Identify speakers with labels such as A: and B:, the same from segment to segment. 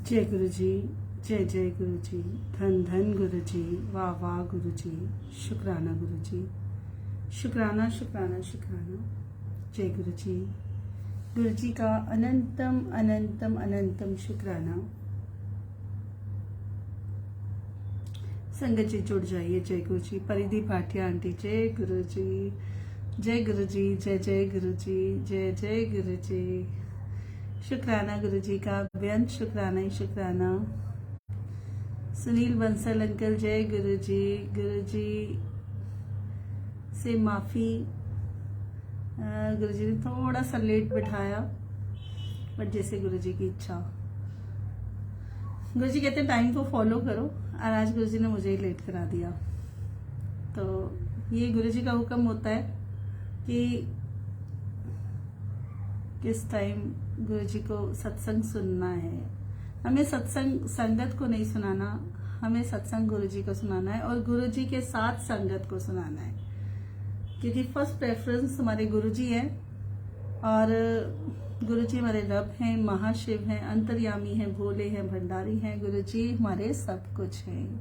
A: जय गुरु जी, जय जय गुरु जी, धन धन गुरु जी, वाह वाह गुरु जी, शुक्राना गुरु जी, शुक्राना शुक्राना शुक्राना। जय गुरु जी, गुरु जी का अनंतम अनंतम अनंतम शुक्राना। संगत जी जुड़ जाइए। जय गुरु जी, परिधि भाटिया आंटी, जय गुरु जी, जय गुरु जी, जय जय गुरु जी, जय जय गुरु जी, शुक्राना गुरु जी का बेअंत शुक्राना ही शुक्राना। सुनील बंसल अंकल, जय गुरु जी, गुरु जी से माफी, गुरु जी ने थोड़ा सा लेट बिठाया, बट जैसे गुरु जी की इच्छा। गुरु जी कहते हैं टाइम को फॉलो करो, और आज गुरु जी ने मुझे ही लेट करा दिया। तो ये गुरु जी का हुक्म होता है कि किस टाइम गुरु जी को सत्संग सुनना है। हमें सत्संग संगत को नहीं सुनाना, हमें सत्संग गुरु जी को सुनाना है, और गुरु जी के साथ संगत को सुनाना है, क्योंकि फर्स्ट प्रेफरेंस हमारे गुरु जी है। और गुरु जी हमारे रब हैं, महाशिव हैं, अंतर्यामी हैं, भोले हैं, भंडारी हैं। गुरु जी हमारे सब कुछ हैं।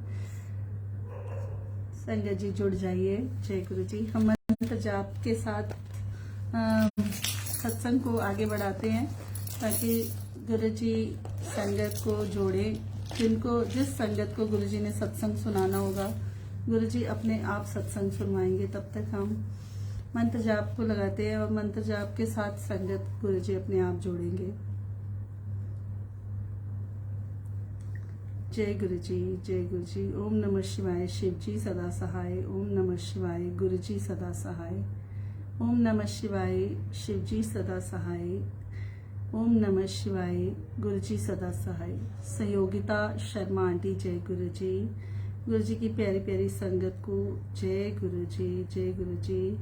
A: संगत जी जुड़ जाइए। जय गुरु जी। हम मंत्र जाप के साथ सत्संग को आगे बढ़ाते हैं, ताकि गुरु जी संगत को जोड़े। जिस संगत को गुरु जी ने सत्संग सुनाना होगा, गुरु जी अपने आप सत्संग सुनवाएंगे। तब तक हम मंत्र जाप को लगाते हैं, और मंत्र जाप के साथ संगत गुरु जी अपने आप जोड़ेंगे। जय गुरु जी, जय गुरु जी। ओम नमः शिवाय, शिव जी सदा सहाय। ओम नमः शिवाय, गुरु जी सदा सहाय। ओम नमः शिवाय, शिव जी सदा सहाय। ओम नमः शिवाय, गुरु जी सदा सहाय। सहयोगिता शर्मा आंटी, जय गुरु जी। गुरु जी की प्यारी प्यारी संगत को जय गुरु जी, जय गुरु जी।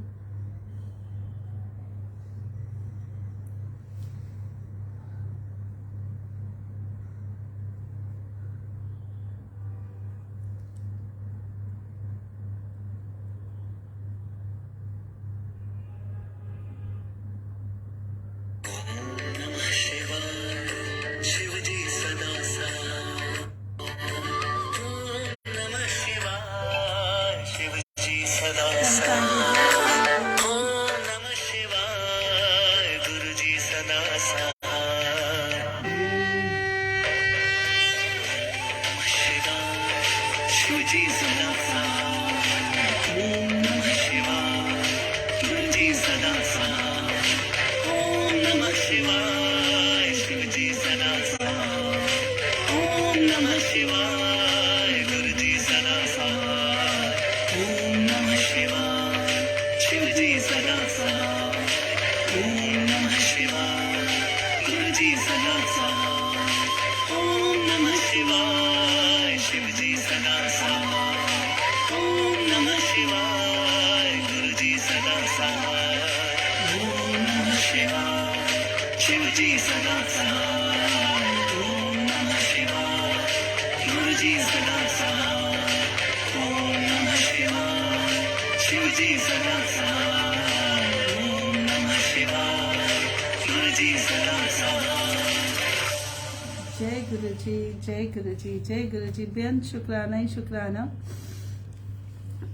A: जय गुरु जी, जय गुरु जी, जय गुरु जी। बेअंत शुक्राना ही शुक्राना।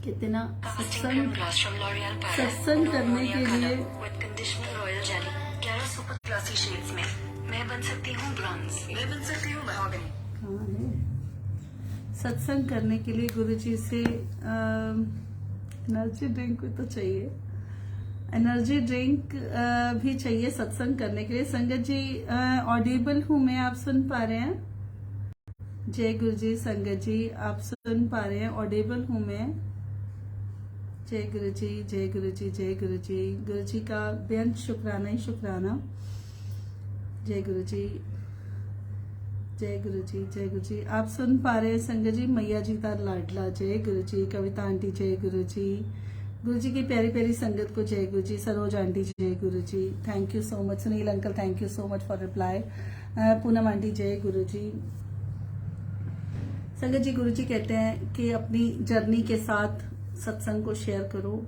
A: कितना सत्संग करने के लिए मैं बन सकती हूँ ब्रॉन्ज, मैं बन सकती हूँ महागनी। कहाँ है? सत्संग करने के लिए गुरु जी से एनर्जी ड्रिंक तो चाहिए, एनर्जी ड्रिंक भी चाहिए सत्संग करने के लिए। संगत जी ऑडिबल हूँ मैं, आप सुन पा रहे हैं? जय गुरु जी। संगत जी आप सुन पा रहे हैं? ऑडिबल हूँ मैं। जय गुरु जी, जय गुरु जी, जय गुरु जी। गुरु जी का बेअंत शुक्राना ही शुक्राना। जय गुरु जी, जय गुरु जी, जय गुरु जी। आप सुन पा रहे हैं संगत जी? मैया जी का लाडला, जय गुरु जी। कविता आंटी, जय गुरु जी। गुरु जी की प्यारी प्यारी संगत को जय गुरु जी। सरोज आंटी, जय गुरु ji. Thank you so much. Sunil uncle, thank you so much for reply. Poonam aunty, जय गुरु जी। संगत जी गुरु जी कहते हैं कि अपनी जर्नी के साथ सत्संग को शेयर करो।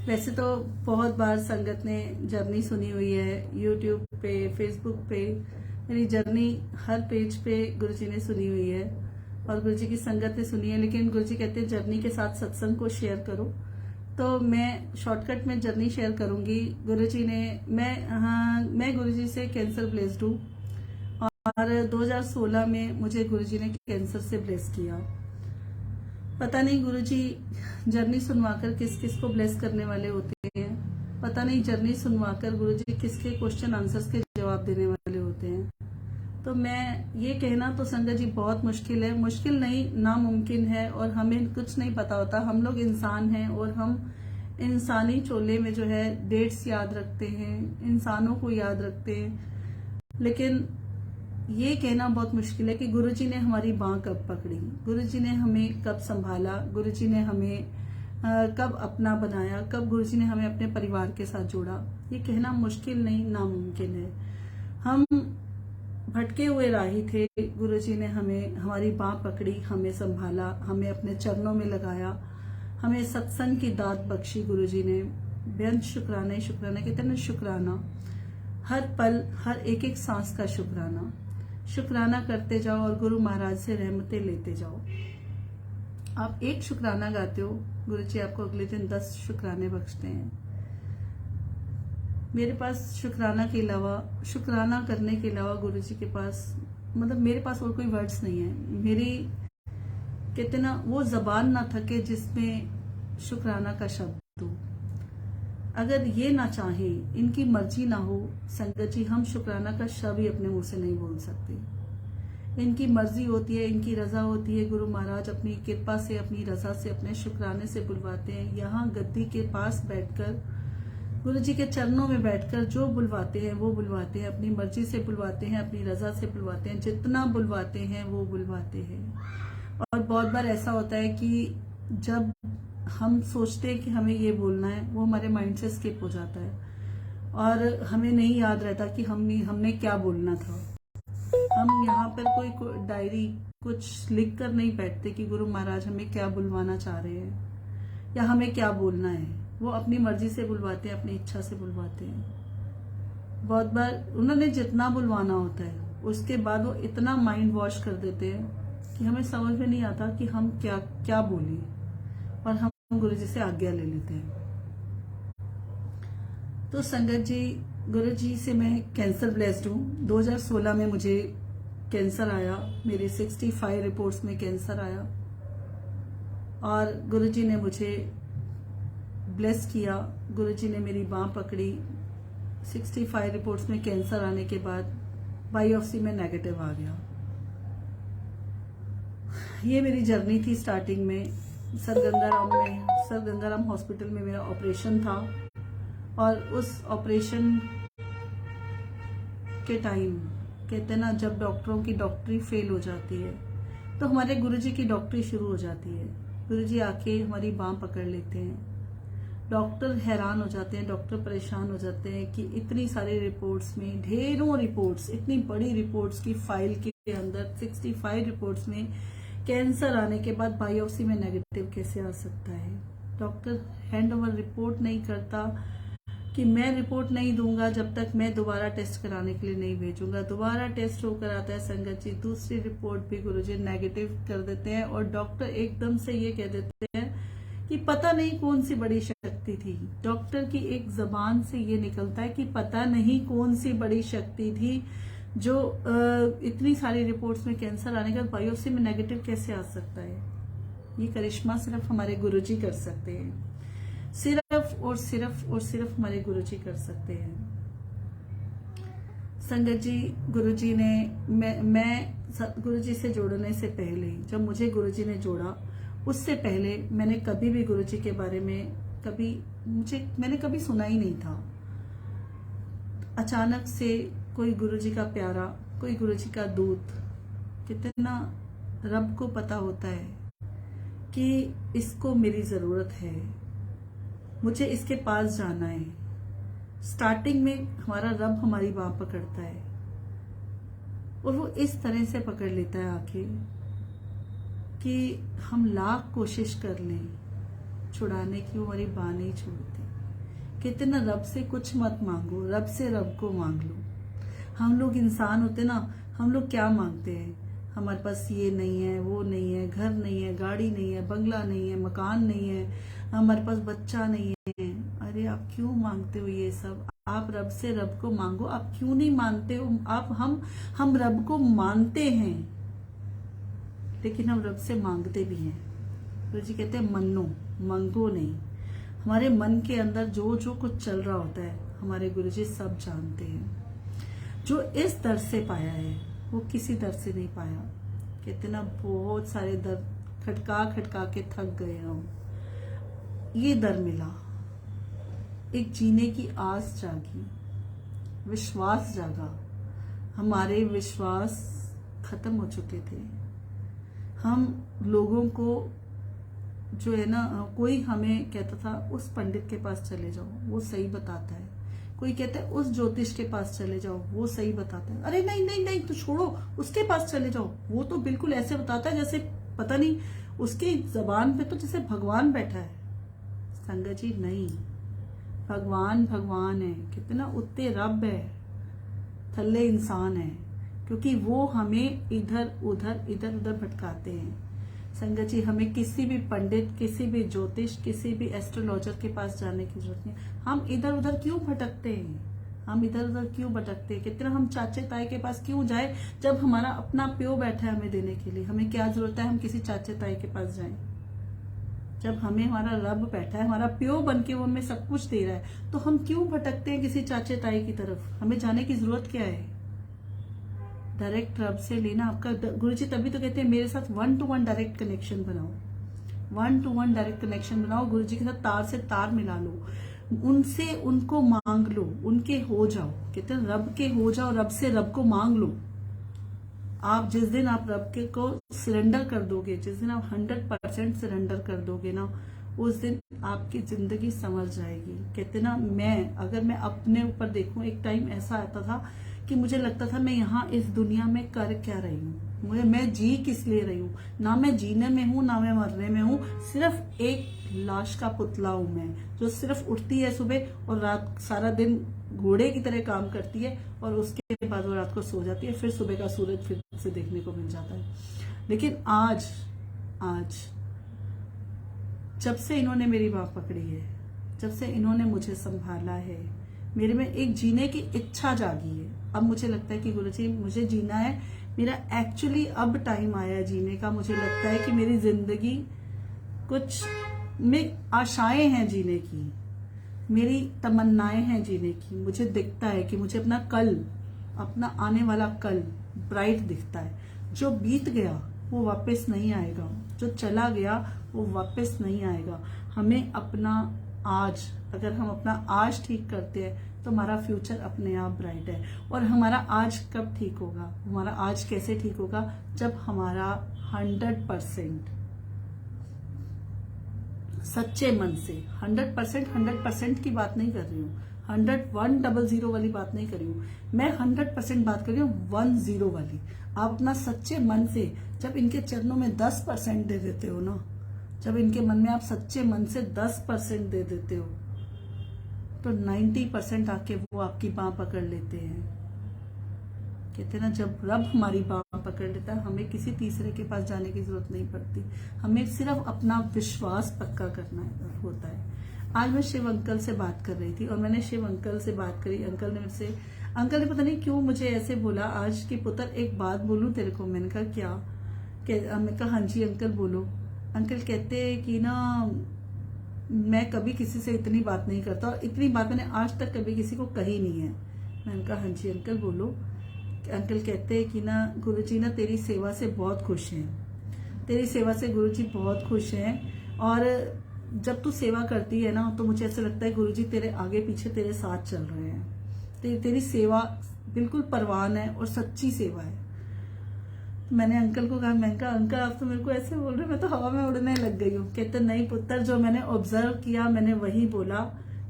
A: वैसे तो बहुत बार संगत ने जर्नी सुनी हुई है यूट्यूब पे, फेसबुक पे, मेरी जर्नी हर पेज पे गुरुजी ने सुनी हुई है और गुरुजी की संगत ने सुनी है, लेकिन गुरुजी कहते हैं जर्नी के साथ सत्संग को शेयर करो। तो मैं शॉर्टकट में जर्नी शेयर करूंगी। गुरुजी ने मैं गुरुजी से कैंसर ब्लेस्ड हूँ और 2016 में मुझे गुरुजी ने कैंसर से ब्लेस किया। पता नहीं गुरुजी जर्नी सुनवाकर किस किस को ब्लेस करने वाले होते हैं, पता नहीं जर्नी सुनवाकर गुरुजी किसके क्वेश्चन आंसर्स के जवाब देने वाले होते हैं। तो मैं ये कहना तो संगत जी बहुत मुश्किल है, मुश्किल नहीं नामुमकिन है। और हमें कुछ नहीं पता होता, हम लोग इंसान हैं और हम इंसानी चोले में जो है डेट्स याद रखते हैं, इंसानों को याद रखते हैं, लेकिन ये कहना बहुत मुश्किल है कि गुरुजी ने हमारी बांह कब पकड़ी, गुरुजी ने हमें कब संभाला, गुरुजी ने हमें कब अपना बनाया, कब गुरुजी ने हमें अपने परिवार के साथ जोड़ा। ये कहना मुश्किल नहीं नामुमकिन है। हम भटके हुए राही थे, गुरुजी ने हमें हमारी बांह पकड़ी, हमें संभाला, हमें अपने चरणों में लगाया, हमें सत्संग की दात बख्शी गुरुजी ने। बेअंत शुक्राना, शुक्राना कहते हैं ना, शुक्राना हर पल हर एक एक सांस का शुक्राना। शुक्राना करते जाओ और गुरु महाराज से रहमतें लेते जाओ। आप एक शुक्राना गाते हो, गुरुजी आपको अगले दिन 10 शुक्राने बख्शते हैं। मेरे पास शुक्राना के अलावा, शुक्राना करने के अलावा गुरुजी के पास, मतलब मेरे पास और कोई वर्ड्स नहीं है। मेरी कहते ना वो जबान ना थके जिसमें शुक्राना का शब्द हो। अगर ये ना चाहे, इनकी मर्जी ना हो संगत जी, हम शुक्राना का शब्द ही अपने मुंह से नहीं बोल सकते। इनकी मर्जी होती है, इनकी रजा होती है। गुरु महाराज अपनी कृपा से, अपनी रजा से, अपने शुक्राने से बुलवाते हैं। यहाँ गद्दी के पास बैठकर, गुरुजी के चरणों में बैठकर जो बुलवाते हैं वो बुलवाते हैं, अपनी मर्जी से बुलवाते हैं, अपनी रजा से बुलवाते हैं। जितना बुलवाते हैं वो बुलवाते हैं। और बहुत बार ऐसा होता है कि जब हम सोचते हैं कि हमें ये बोलना है, वो हमारे माइंड से स्किप हो जाता है और हमें नहीं याद रहता कि हमने क्या बोलना था। हम यहाँ पर कोई डायरी कुछ लिख कर नहीं बैठते कि गुरु महाराज हमें क्या बुलवाना चाह रहे हैं या हमें क्या बोलना है। वो अपनी मर्जी से बुलवाते हैं, अपनी इच्छा से बुलवाते हैं। बहुत बार उन्होंने जितना बुलवाना होता है उसके बाद वो इतना माइंड वॉश कर देते हैं कि हमें समझ में नहीं आता कि हम क्या क्या बोले, और हम गुरुजी से आज्ञा ले लेते हैं। तो संगत जी, गुरुजी से मैं कैंसर ब्लेस्ड हूँ। 2016 में मुझे कैंसर आया, मेरे 65 रिपोर्ट्स में कैंसर आया और गुरुजी ने मुझे ब्लेस किया। गुरुजी ने मेरी बांह पकड़ी। 65 रिपोर्ट्स में कैंसर आने के बाद बायोप्सी में नेगेटिव आ गया। ये मेरी जर्नी थी। स्टार्टिंग में सर गंगाराम हॉस्पिटल में मेरा ऑपरेशन था और उस ऑपरेशन के टाइम कहते ना, जब डॉक्टरों की डॉक्टरी फेल हो जाती है तो हमारे गुरुजी की डॉक्टरी शुरू हो जाती है। गुरुजी आके हमारी बांह पकड़ लेते हैं। डॉक्टर हैरान हो जाते हैं, डॉक्टर परेशान हो जाते हैं कि इतनी सारी रिपोर्ट्स में, ढेरों रिपोर्ट्स, इतनी बड़ी रिपोर्ट्स की फाइल के अंदर 65 रिपोर्ट्स में कैंसर आने के बाद बायोप्सी में नेगेटिव कैसे आ सकता है। डॉक्टर हैंड ओवर रिपोर्ट नहीं करता कि मैं रिपोर्ट नहीं दूंगा जब तक मैं दोबारा टेस्ट कराने के लिए नहीं भेजूंगा। दोबारा टेस्ट होकर आता है संगत जी, दूसरी रिपोर्ट भी गुरुजी नेगेटिव कर देते हैं और डॉक्टर एकदम से ये कह देते हैं कि पता नहीं कौन सी बड़ी शक्ति थी। डॉक्टर की एक जबान से ये निकलता है कि पता नहीं कौन सी बड़ी शक्ति थी जो इतनी सारी रिपोर्ट्स में कैंसर आने के बाद बायोप्सी में नेगेटिव कैसे आ सकता है। ये करिश्मा सिर्फ हमारे गुरुजी कर सकते हैं, सिर्फ और सिर्फ और सिर्फ हमारे गुरुजी कर सकते हैं। संगत जी, गुरुजी ने मैं गुरुजी से जोड़ने से पहले, जब मुझे गुरुजी ने जोड़ा उससे पहले मैंने कभी भी गुरुजी के बारे में मैंने कभी सुना ही नहीं था। अचानक से कोई गुरुजी का प्यारा, कोई गुरुजी का दूत, कितना रब को पता होता है कि इसको मेरी जरूरत है, मुझे इसके पास जाना है। स्टार्टिंग में हमारा रब हमारी बांह पकड़ता है और वो इस तरह से पकड़ लेता है आके कि हम लाख कोशिश कर लें छुड़ाने की, वो हमारी बांह नहीं छोड़ती। कहते ना, रब से कुछ मत मांगो, रब से रब को मांग लो। हम लोग इंसान होते ना, हम लोग क्या मांगते हैं, हमारे पास ये नहीं है, वो नहीं है, घर नहीं है, गाड़ी नहीं है, बंगला नहीं है, मकान नहीं है, हमारे पास बच्चा नहीं है। अरे आप क्यों मांगते हो ये सब? आप रब से रब को मांगो। आप क्यों नहीं मानते हो? आप हम रब को मानते हैं, लेकिन हम रब से मांगते भी हैं। गुरु जी कहते हैं मन्नो, मंगो नहीं। हमारे मन के अंदर जो जो कुछ चल रहा होता है हमारे गुरु जी सब जानते हैं। जो इस दर से पाया है वो किसी दर से नहीं पाया। कहते ना बहुत सारे दर खटका खटका के थक गए हम, ये दर मिला, एक जीने की आस जागी, विश्वास जागा। हमारे विश्वास खत्म हो चुके थे। हम लोगों को जो है ना, कोई हमें कहता था उस पंडित के पास चले जाओ वो सही बताता है, कोई कहता है उस ज्योतिष के पास चले जाओ वो सही बताता है। अरे नहीं नहीं नहीं, तो छोड़ो, उसके पास चले जाओ, वो तो बिल्कुल ऐसे बताता है जैसे पता नहीं उसकी जबान पे तो जैसे भगवान बैठा है। संगत जी नहीं, भगवान भगवान है, कितना उत्ते रब है, थल्ले इंसान है, क्योंकि वो हमें इधर उधर भटकाते हैं। संगत जी हमें किसी भी पंडित, किसी भी ज्योतिष, किसी भी एस्ट्रोलॉजर के पास जाने की जरूरत नहीं। हम इधर उधर क्यों भटकते हैं? हम इधर उधर क्यों भटकते हैं? कितना हम चाचे ताए के पास क्यों जाए जब हमारा अपना प्यो बैठा है हमें देने के लिए? हमें क्या जरूरत है हम किसी चाचे ताए के पास जाएं? जब हमें हमारा रब बैठा है, हमारा प्यो बन के वो हमें सब कुछ दे रहा है, तो हम क्यों भटकते हैं किसी चाचे ताए की तरफ? हमें जाने की जरूरत क्या है? डायरेक्ट रब से लेना आपका। गुरुजी तभी तो कहते हैं मेरे साथ 1 to 1 डायरेक्ट कनेक्शन बनाओ, 1 to 1 डायरेक्ट कनेक्शन बनाओ। गुरुजी के साथ तार से तार मिला लो, उनसे उनको मांग लो, उनके हो जाओ। कहते हैं रब के हो जाओ, रब से रब को मांग लो। आप जिस दिन आप रब के को सरेंडर कर दोगे, जिस दिन आप 100% सरेंडर कर दोगे ना, उस दिन आपकी जिंदगी समझ जाएगी। कहते ना, अगर मैं अपने ऊपर देखूं, एक टाइम ऐसा आता था कि मुझे लगता था मैं यहाँ इस दुनिया में कर क्या रही हूँ, मैं जी किस लिए रही हूँ। ना मैं जीने में हूँ ना मैं मरने में हूँ, सिर्फ एक लाश का पुतला हूं मैं, जो सिर्फ उठती है सुबह और रात सारा दिन घोड़े की तरह काम करती है, और उसके बाद वो रात को सो जाती है, फिर सुबह का सूरज फिर से देखने को मिल जाता है। लेकिन आज जब से इन्होंने मेरी बाह पकड़ी है, जब से इन्होंने मुझे संभाला है, मेरे में एक जीने की इच्छा जागी है। अब मुझे लगता है कि गुरुजी मुझे जीना है, मेरा एक्चुअली अब टाइम आया है जीने का। मुझे लगता है कि मेरी जिंदगी कुछ में आशाएं हैं जीने की, मेरी तमन्नाएं हैं जीने की। मुझे दिखता है कि मुझे अपना कल, अपना आने वाला कल ब्राइट दिखता है। जो बीत गया वो वापस नहीं आएगा, जो चला गया वो वापस नहीं आएगा। हमें अपना आज, अगर हम अपना आज ठीक करते हैं तो हमारा फ्यूचर अपने आप ब्राइट है। और हमारा आज कब ठीक होगा, हमारा आज कैसे ठीक होगा, जब हमारा 100% सच्चे मन से, 100% की बात नहीं कर रही हूँ, 100 वाली बात नहीं कर रही हूँ, मैं 100% बात कर रही हूँ 10 वाली। आप अपना सच्चे मन से जब इनके चरणों में 10% दे देते हो ना, जब इनके मन में आप सच्चे मन से 10% दे देते हो, तो 90% आके वो आपकी बाह पकड़ लेते हैं। कहते हैं ना, जब रब हमारी बाह पकड़ लेता है, हमें किसी तीसरे के पास जाने की जरूरत नहीं पड़ती, हमें सिर्फ अपना विश्वास पक्का करना होता है। आज मैं शिव अंकल से बात कर रही थी, और मैंने शिव अंकल से बात करी। अंकल ने पता नहीं क्यों मुझे ऐसे बोला आज कि पुत्र एक बात बोलूं तेरे को। मैंने कहा क्या? मैंने कहा हाँ जी अंकल बोलो। अंकल कहते हैं कि ना, मैं कभी किसी से इतनी बात नहीं करता, और इतनी बात मैंने आज तक कभी किसी को कही नहीं है। मैंने कहा हाँ जी अंकल बोलो। अंकल कहते हैं कि ना, गुरुजी ना तेरी सेवा से बहुत खुश हैं, तेरी सेवा से गुरुजी बहुत खुश हैं, और जब तू सेवा करती है ना तो मुझे ऐसा लगता है गुरुजी तेरे आगे पीछे तेरे साथ चल रहे हैं। तेरी सेवा बिल्कुल परवान है और सच्ची सेवा है। मैंने अंकल को कहा, मैंने कहा अंकल आप तो मेरे को ऐसे बोल रहे, मैं तो हवा में उड़ने लग गई हूँ। कहते नहीं पुत्र, जो मैंने ऑब्जर्व किया मैंने वही बोला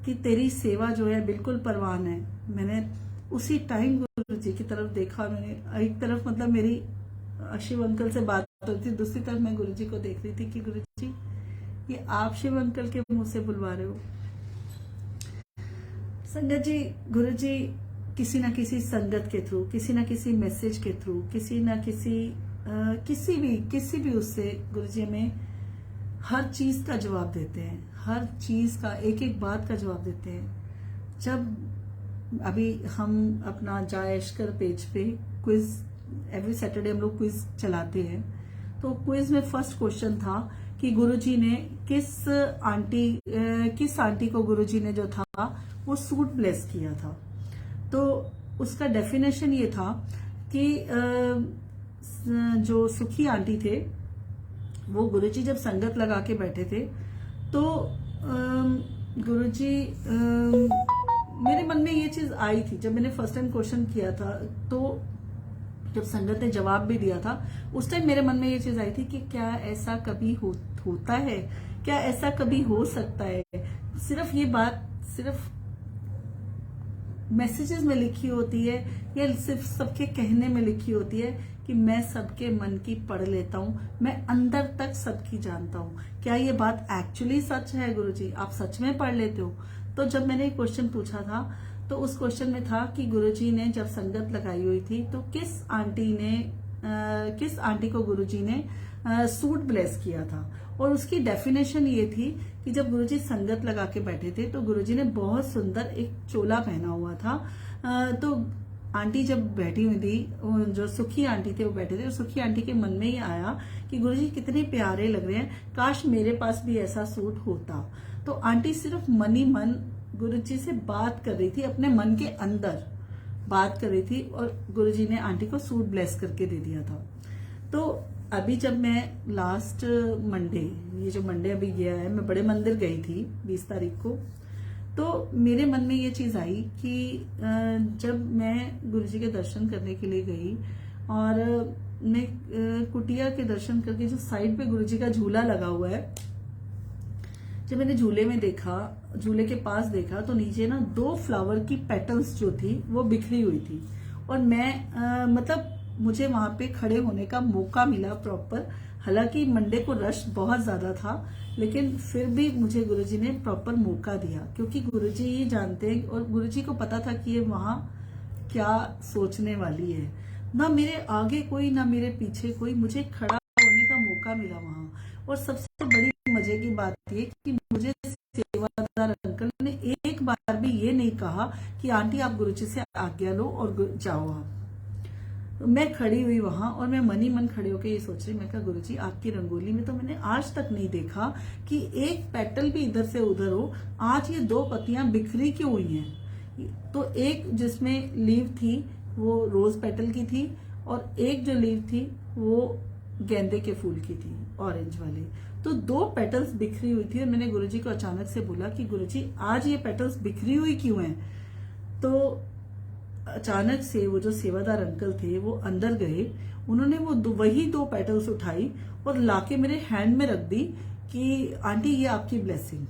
A: कि तेरी सेवा जो है बिल्कुल परवान है। मैंने उसी टाइम गुरु जी की तरफ देखा, मैंने एक तरफ मतलब मेरी शिव अंकल से बात होती थी, दूसरी तरफ मैं गुरु जी को देख रही थी कि गुरु जी ये आप शिव अंकल के मुंह से बुलवा रहे हो। संगत जी, गुरु जी किसी ना किसी संगत के थ्रू, किसी ना किसी मैसेज के थ्रू, किसी ना किसी भी उससे गुरुजी हमें हर चीज का जवाब देते हैं, हर चीज का एक एक बात का जवाब देते हैं। जब अभी हम अपना जायशकर पेज पे क्विज, एवरी सैटरडे हम लोग क्विज चलाते हैं, तो क्विज में फर्स्ट क्वेश्चन था कि गुरुजी ने किस आंटी को गुरुजी ने जो था वो सूट ब्लेस किया था। तो उसका डेफिनेशन ये था कि जो सुखी आंटी थे वो गुरुजी जब संगत लगा के बैठे थे तो गुरुजी, मेरे मन में ये चीज आई थी जब मैंने फर्स्ट टाइम क्वेश्चन किया था, तो जब संगत ने जवाब भी दिया था उस टाइम मेरे मन में ये चीज आई थी कि क्या ऐसा कभी होता है, क्या ऐसा कभी हो सकता है। सिर्फ ये बात सिर्फ मैसेजेस में लिखी होती है या सिर्फ सबके कहने में लिखी होती है कि मैं सबके मन की पढ़ लेता हूं, मैं अंदर तक सबकी जानता हूं। क्या ये बात एक्चुअली सच है गुरुजी, आप सच में पढ़ लेते हो? तो जब मैंने एक क्वेश्चन पूछा था तो उस क्वेश्चन में था कि गुरुजी ने जब संगत लगाई हुई थी तो किस आंटी को गुरुजी ने सूट ब्लेस किया था। और उसकी डेफिनेशन ये थी कि जब गुरुजी संगत लगा के बैठे थे तो गुरुजी ने बहुत सुंदर एक चोला पहना हुआ था। तो आंटी जब बैठी हुई थी, जो सुखी आंटी थे वो बैठे थे, और सुखी आंटी के मन में ही आया कि गुरुजी कितने प्यारे लग रहे हैं, काश मेरे पास भी ऐसा सूट होता। तो आंटी सिर्फ मन ही मन गुरुजी से बात कर रही थी, अपने मन के अंदर बात कर रही थी, और गुरुजी ने आंटी को सूट ब्लेस करके दे दिया था। तो अभी जब मैं लास्ट मंडे, ये जो मंडे अभी गया है, मैं बड़े मंदिर गई थी 20 तारीख को, तो मेरे मन में ये चीज आई कि जब मैं गुरुजी के दर्शन करने के लिए गई और मैं कुटिया के दर्शन करके, जो साइड पे गुरुजी का झूला लगा हुआ है, जब मैंने झूले में देखा, झूले के पास देखा, तो नीचे ना 2 फ्लावर की पेटल्स जो थी वो बिखरी हुई थी। और मैं मतलब मुझे वहां पे खड़े होने का मौका मिला प्रॉपर। हालांकि मंडे को रश बहुत ज्यादा था, लेकिन फिर भी मुझे गुरुजी ने प्रॉपर मौका दिया, क्योंकि गुरुजी ही जानते हैं और गुरुजी को पता था कि ये वहां क्या सोचने वाली है। ना मेरे आगे कोई, ना मेरे पीछे कोई, मुझे खड़ा होने का मौका मिला वहां। और सबसे बड़ी मजे की बात ये कि मुझे सेवादार अंकल ने एक बार भी ये नहीं कहा कि आंटी आप गुरुजी से आज्ञा लो और जाओ आप। मैं खड़ी हुई वहां और मैं मन ही मन खड़े होकर ये सोच रही, मैं कहा गुरुजी आपकी रंगोली में तो मैंने आज तक नहीं देखा कि एक पेटल भी इधर से उधर हो, आज ये 2 पत्तियां बिखरी क्यों हुई हैं? तो एक जिसमें लीव थी वो रोज पेटल की थी, और एक जो लीव थी वो गेंदे के फूल की थी, ऑरेंज वाली। तो 2 पेटल्स बिखरी हुई थी, और मैंने गुरुजी को अचानक से बोला कि गुरुजी आज ये पेटल्स बिखरी हुई क्यों हैं? तो अचानक से वो जो सेवादार अंकल थे वो अंदर गए, उन्होंने वही 2 पेटल्स उठाई और लाके मेरे हैंड में रख दी कि आंटी ये आपकी ब्लेसिंग।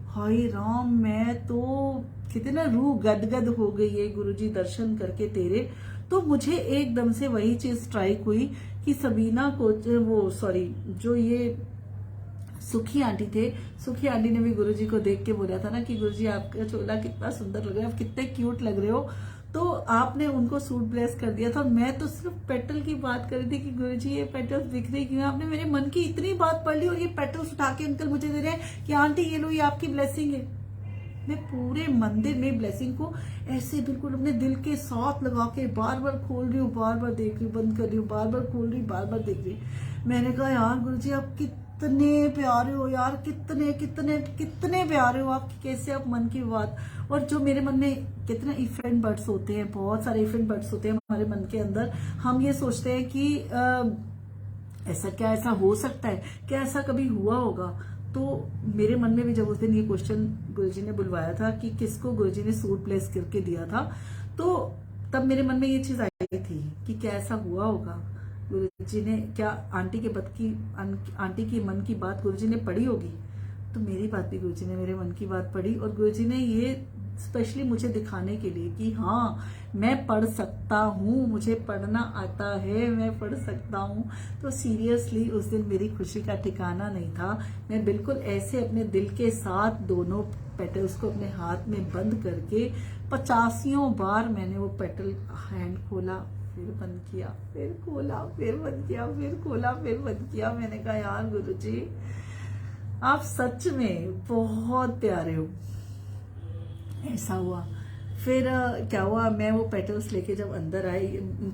A: हाय राम, मैं तो कितना रूह गदगद हो गई है गुरुजी दर्शन करके तेरे। तो मुझे एकदम से वही चीज स्ट्राइक हुई कि सबीना को, वो सॉरी, जो ये सुखी आंटी थे, सुखी आंटी ने भी गुरुजी को देख के बोला था ना कि गुरुजी आपका चोला कितना सुंदर लग रहा है, आप कितने क्यूट लग रहे हो। तो आपने उनको सूट ब्लेस कर दिया था। मैं तो सिर्फ पेटल की बात कर रही थी कि गुरुजी ये पेटल्स बिखरे क्यों। आपने मेरे मन की इतनी बात पढ़ ली और ये पेटल्स उठा के अंकल मुझे दे रहे हैं कि आंटी ये लो, ये आपकी ब्लेसिंग है। मैं पूरे मंदिर में ब्लेसिंग को ऐसे बिल्कुल अपने दिल के साथ लगा के बार बार खोल रही हूँ, बार बार देख रही हूँ, बंद कर रही हूँ, बार बार खोल रही हूँ, बार बार देख रही हूँ। मैंने कहा यार गुरुजी आप कितने प्यारे हो यार, कितने कितने कितने प्यारे हो आप, कैसे आप मन की बात। और जो मेरे मन में कितने इफेक्ट बर्ड्स होते हैं, बहुत सारे इफेक्ट बर्ड्स होते हैं हमारे मन के अंदर। हम ये सोचते हैं कि ऐसा हो सकता है, क्या ऐसा कभी हुआ होगा। तो मेरे मन में भी जब उस दिन ये क्वेश्चन गुरुजी ने बुलवाया था कि किसको गुरुजी ने सूट ब्लेस करके दिया था, तो तब मेरे मन में ये चीज आई थी कि क्या ऐसा हुआ होगा। गुरुजी ने क्या आंटी की मन की बात गुरुजी ने पढ़ी होगी। तो मेरी बात भी गुरुजी ने मेरे मन की बात पढ़ी, और गुरुजी ने ये स्पेशली मुझे दिखाने के लिए कि हाँ मैं पढ़ सकता हूँ, मुझे पढ़ना आता है, मैं पढ़ सकता हूँ। तो सीरियसली उस दिन मेरी खुशी का ठिकाना नहीं था। मैं बिल्कुल ऐसे अपने दिल के साथ दोनों पेटल्स को अपने हाथ में बंद करके 85 बार मैंने वो पेटल हैंड खोला, फिर बंद किया, फिर खोला, फिर बंद किया, फिर खोला, फिर बंद किया। मैंने कहा यार गुरुजी आप सच में बहुत प्यारे हो। ऐसा हुआ। फिर क्या हुआ, मैं वो पेटल्स लेके जब अंदर आई,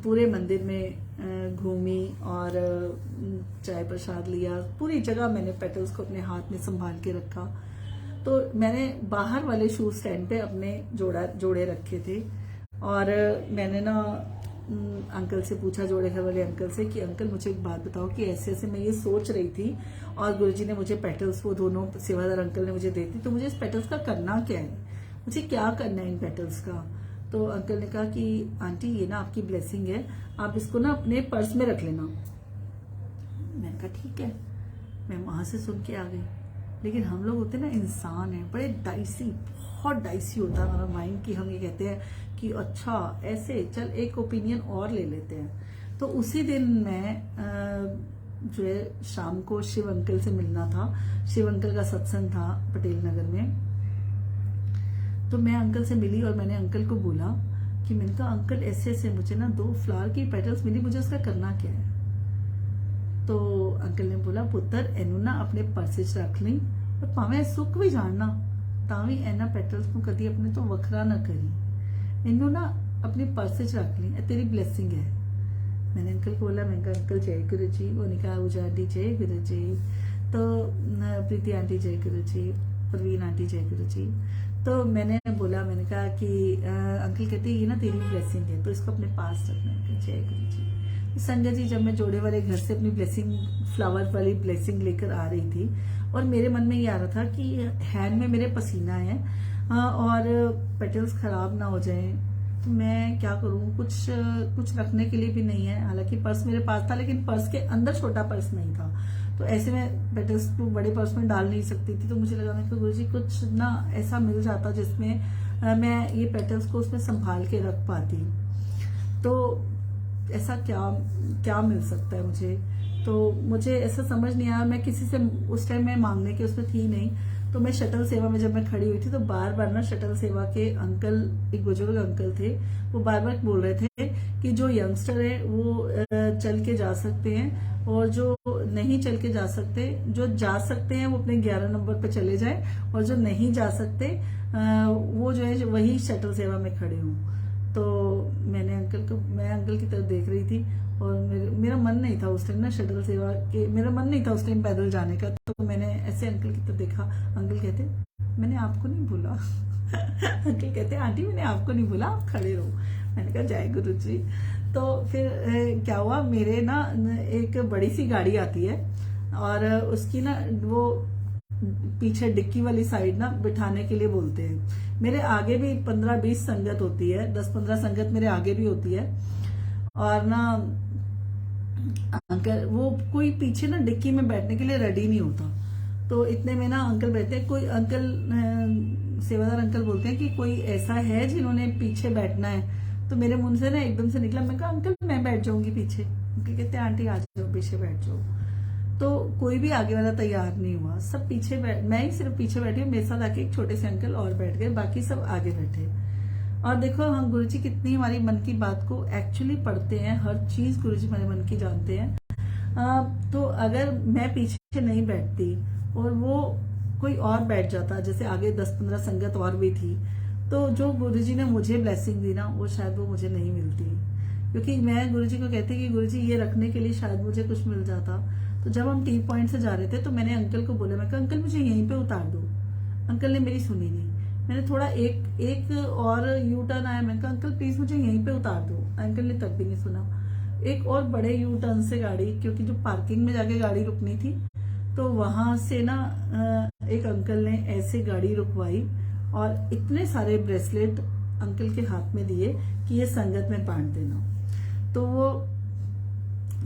A: पूरे मंदिर में घूमी और चाय प्रसाद लिया, पूरी जगह मैंने पेटल्स को अपने हाथ में संभाल के रखा। तो मैंने बाहर वाले शूज स्टैंड पे अपने जोड़े रखे थे और मैंने ना अंकल से पूछा, जोड़े घर वाले अंकल से, कि अंकल मुझे एक बात बताओ कि ऐसे ऐसे मैं ये सोच रही थी और गुरुजी ने मुझे पेटल्स, वो दोनों सेवादार अंकल ने मुझे दे दी, तो मुझे इस पेटल्स का करना क्या है, मुझे क्या करना है इन पेटल्स का। तो अंकल ने कहा कि आंटी ये ना आपकी ब्लेसिंग है, आप इसको ना अपने पर्स में रख लेना। मैंने कहा ठीक है, मैं वहां से सुन के आ गई। लेकिन हम लोग होते ना इंसान है, बड़े डाइसी, बहुत डाइसी होता है हमारा माइंड, कि हम ये कहते हैं कि अच्छा ऐसे चल एक ओपिनियन और ले लेते हैं। तो उसी दिन मैं जो है शाम को शिव अंकल से मिलना था, शिव अंकल का सत्संग था पटेल नगर में। तो मैं अंकल से मिली और मैंने अंकल को बोला कि मैंने कहा अंकल ऐसे ऐसे मुझे ना 2 फ्लावर की पेटल्स मिली, मुझे उसका करना क्या है। तो अंकल ने बोला पुत्र एनू ना अपने पर्से च रख ली और भावें सुख भी जानना तावी एना पेटल्स को कदी अपने तो वखरा ना करी, इनू ना अपने पर्से च रख ली, तेरी ब्लेसिंग है। मैंने अंकल को बोला, मैंने कहा अंकल जय गुरु जी। वो कहा ऊजा आंटी जय गुरु जी, तो प्रीति आंटी जय गुरु जी, परवीन आंटी जय गुरु जी। तो मैंने बोला, मैंने कहा कि अंकल कहते ये ना तेरी ब्लेसिंग है तो इसको अपने पास रखना। जय गुरु जी। संजय जी जब मैं जोड़े वाले घर से अपनी ब्लेसिंग, फ्लावर वाली ब्लेसिंग लेकर आ रही थी और मेरे मन में ये आ रहा था कि हैंड में मेरे पसीना है और पेटल्स खराब ना हो जाए, तो मैं क्या करूं, कुछ रखने के लिए भी नहीं है। हालांकि पर्स मेरे पास था लेकिन पर्स के अंदर छोटा पर्स नहीं था, तो ऐसे में पेटल्स को बड़े पर्स में डाल नहीं सकती थी। तो मुझे लगा मैं गुरुजी कुछ ना ऐसा मिल जाता जिसमें मैं ये पेटल्स को उसमें संभाल के रख पाती। तो ऐसा क्या मिल सकता है मुझे, तो मुझे ऐसा समझ नहीं आया। मैं किसी से उस टाइम में मांगने के उसमें थी नहीं। तो मैं शटल सेवा में जब मैं खड़ी हुई थी तो बार बार ना शटल सेवा के अंकल, एक बुजुर्ग अंकल थे, वो बार बार बोल रहे थे कि जो यंगस्टर है वो चल के जा सकते हैं और जो नहीं चल के जा सकते, जो जा सकते हैं वो अपने 11 नंबर पे चले जाए और जो नहीं जा सकते वो जो है वही शटल सेवा में खड़े हों। तो मैं अंकल की तरफ देख रही थी और मेरा मन नहीं था उस टाइम ना शटल सेवा के, मेरा मन नहीं था उस टाइम पैदल जाने का। तो मैंने ऐसे अंकल की तरफ देखा, अंकल कहते मैंने आपको नहीं बोला अंकल कहते आंटी मैंने आपको नहीं बोला, आप खड़े रहो। मैंने कहा जय गुरु जी। तो फिर क्या हुआ, मेरे ना एक बड़ी सी गाड़ी आती है और उसकी ना वो पीछे डिक्की वाली साइड ना बिठाने के लिए बोलते हैं। मेरे आगे भी 15-20 संगत होती है, 10-15 संगत मेरे आगे भी होती है और ना अंकल वो कोई पीछे ना डिक्की में बैठने के लिए रेडी नहीं होता। तो इतने में ना अंकल बैठते हैं, कोई अंकल सेवादार अंकल बोलते हैं कि कोई ऐसा है जिन्होंने पीछे बैठना है। तो मेरे मुंह से ना एकदम से निकला, मैं कहा अंकल मैं बैठ जाऊंगी पीछे। अंकल कहते हैं आंटी आ जाओ पीछे बैठ जाओ। तो कोई भी आगे वाला तैयार नहीं हुआ, सब पीछे मैं ही सिर्फ पीछे बैठी हूँ। मेरे साथ आके एक छोटे से अंकल और बैठ गए, बाकी सब आगे बैठे। और देखो हम गुरुजी कितनी हमारी मन की बात को एक्चुअली पढ़ते हैं, हर चीज गुरुजी हमारे मन की जानते हैं। तो अगर मैं पीछे नहीं बैठती और वो कोई और बैठ जाता, जैसे आगे 10-15 संगत और भी थी, तो जो गुरुजी ने मुझे ब्लेसिंग दी ना वो शायद वो मुझे नहीं मिलती, क्योंकि मैं गुरुजी को कहती कि गुरुजी ये रखने के लिए शायद मुझे कुछ मिल जाता। तो जब हम टी पॉइंट से जा रहे थे तो मैंने अंकल को बोला, मैं कहा अंकल मुझे यहीं पे उतार दो। अंकल ने मेरी सुनी नहीं। मैंने थोड़ा एक और यू टर्न आया, मैंने कहा अंकल प्लीज मुझे यहीं पे उतार दो। अंकल ने तब भी नहीं सुना। एक और बड़े यू टर्न से गाड़ी, क्योंकि जो पार्किंग में जाके गाड़ी रुकनी थी, तो वहां से ना एक अंकल ने ऐसे गाड़ी रुकवाई और इतने सारे ब्रेसलेट अंकल के हाथ में दिए कि ये संगत में बांट देना। तो वो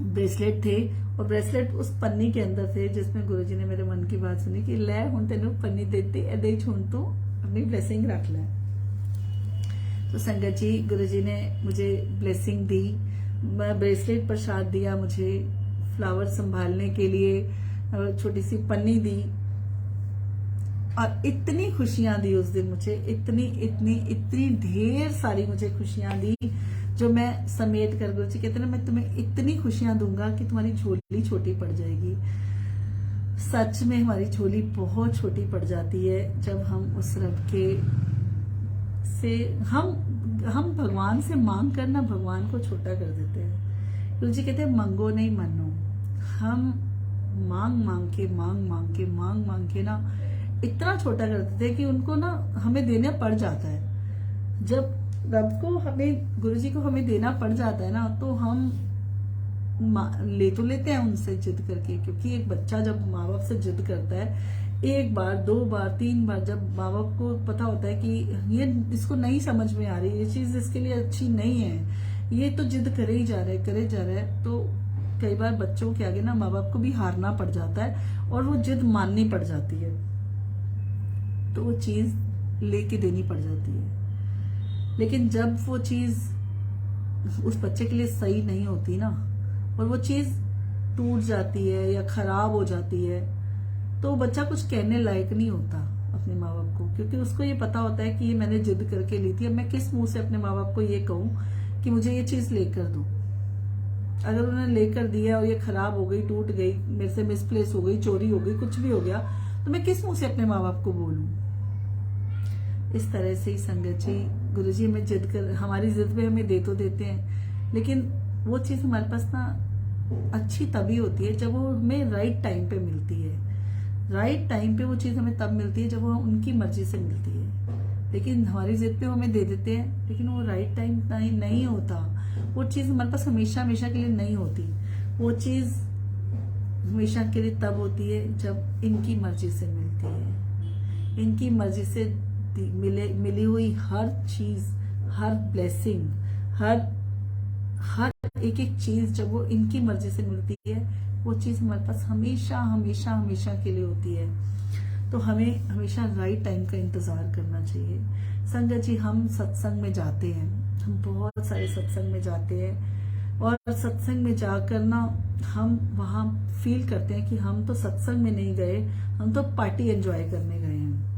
A: ब्रेसलेट थे और ब्रेसलेट उस पन्नी के अंदर थे जिसमें गुरुजी ने मेरे मन की बात सुनी कि ले हुण तेनू पन्नी देती ऐसे ही हुण तू अपनी ब्लेसिंग रख ले। तो संगत जी गुरुजी ने मुझे ब्लेसिंग दी, ब्रेसलेट प्रसाद दिया, मुझे फ्लावर संभालने के लिए छोटी सी पन्नी दी। और इतनी खुशियां दी उस दिन मुझे, इतनी इतनी इतनी ढेर सारी मुझे खुशियां दी, जो मैं समेट कर, गुरु जी कहते ना मैं तुम्हें इतनी खुशियां दूंगा कि तुम्हारी झोली छोटी पड़ जाएगी। सच में हमारी झोली बहुत छोटी पड़ जाती है जब हम उस रब के से हम भगवान से मांग कर ना भगवान को छोटा कर देते हैं। गुरु जी कहते हैं मंगो नहीं मनो। हम मांग मांग के ना इतना छोटा कर देते हैं कि उनको ना हमें देना पड़ जाता है। जब रब को हमें, गुरु जी को हमें देना पड़ जाता है ना, तो हम ले तो लेते हैं उनसे जिद करके, क्योंकि एक बच्चा जब माँ बाप से जिद करता है एक बार, दो बार, तीन बार, जब माँ बाप को पता होता है कि ये इसको नहीं समझ में आ रही, ये चीज इसके लिए अच्छी नहीं है, ये तो जिद करे ही जा रहा है, करे जा रहा है, तो कई बार बच्चों के आगे ना माँ बाप को भी हारना पड़ जाता है और वो जिद माननी पड़ जाती है, तो वो चीज लेके देनी पड़ जाती है। लेकिन जब वो चीज उस बच्चे के लिए सही नहीं होती ना, और वो चीज टूट जाती है या खराब हो जाती है, तो बच्चा कुछ कहने लायक नहीं होता अपने माँ बाप को, क्योंकि उसको ये पता होता है कि ये मैंने जिद करके ली थी, अब मैं किस मुंह से अपने माँ बाप को ये कहूँ कि मुझे ये चीज लेकर दो। अगर उन्होंने लेकर दिया और ये खराब हो गई, टूट गई, मेरे से मिसप्लेस हो गई, चोरी हो गई, कुछ भी हो गया, तो मैं किस मुंह से अपने माँ बाप को बोलूं। इस तरह से ही संगत जी, गुरु जी हमें जिद कर, हमारी जिद पे हमें दे तो देते हैं, लेकिन वो चीज हमारे पास ना अच्छी तभी होती है जब वो हमें राइट टाइम पे मिलती है। राइट टाइम पे वो चीज हमें तब मिलती है जब वो उनकी मर्जी से मिलती है। लेकिन हमारी जिद पे वो हमें दे देते हैं, लेकिन वो राइट टाइम नहीं होता। वो चीज हमारे पास हमेशा हमेशा के लिए नहीं होती। वो चीज हमेशा के लिए तब होती है जब इनकी मर्जी से मिलती है। इनकी मर्जी से मिली हुई हर चीज, हर ब्लेसिंग, हर एक एक चीज जब वो इनकी मर्जी से मिलती है, वो चीज हमारे पास हमेशा हमेशा हमेशा के लिए होती है। तो हमें हमेशा राइट टाइम का इंतजार करना चाहिए। संगत जी, हम सत्संग में जाते हैं, हम बहुत सारे सत्संग में जाते हैं, और सत्संग में जाकर ना हम वहां फील करते हैं कि हम तो सत्संग में नहीं गए, हम तो पार्टी एंजॉय करने गए हैं।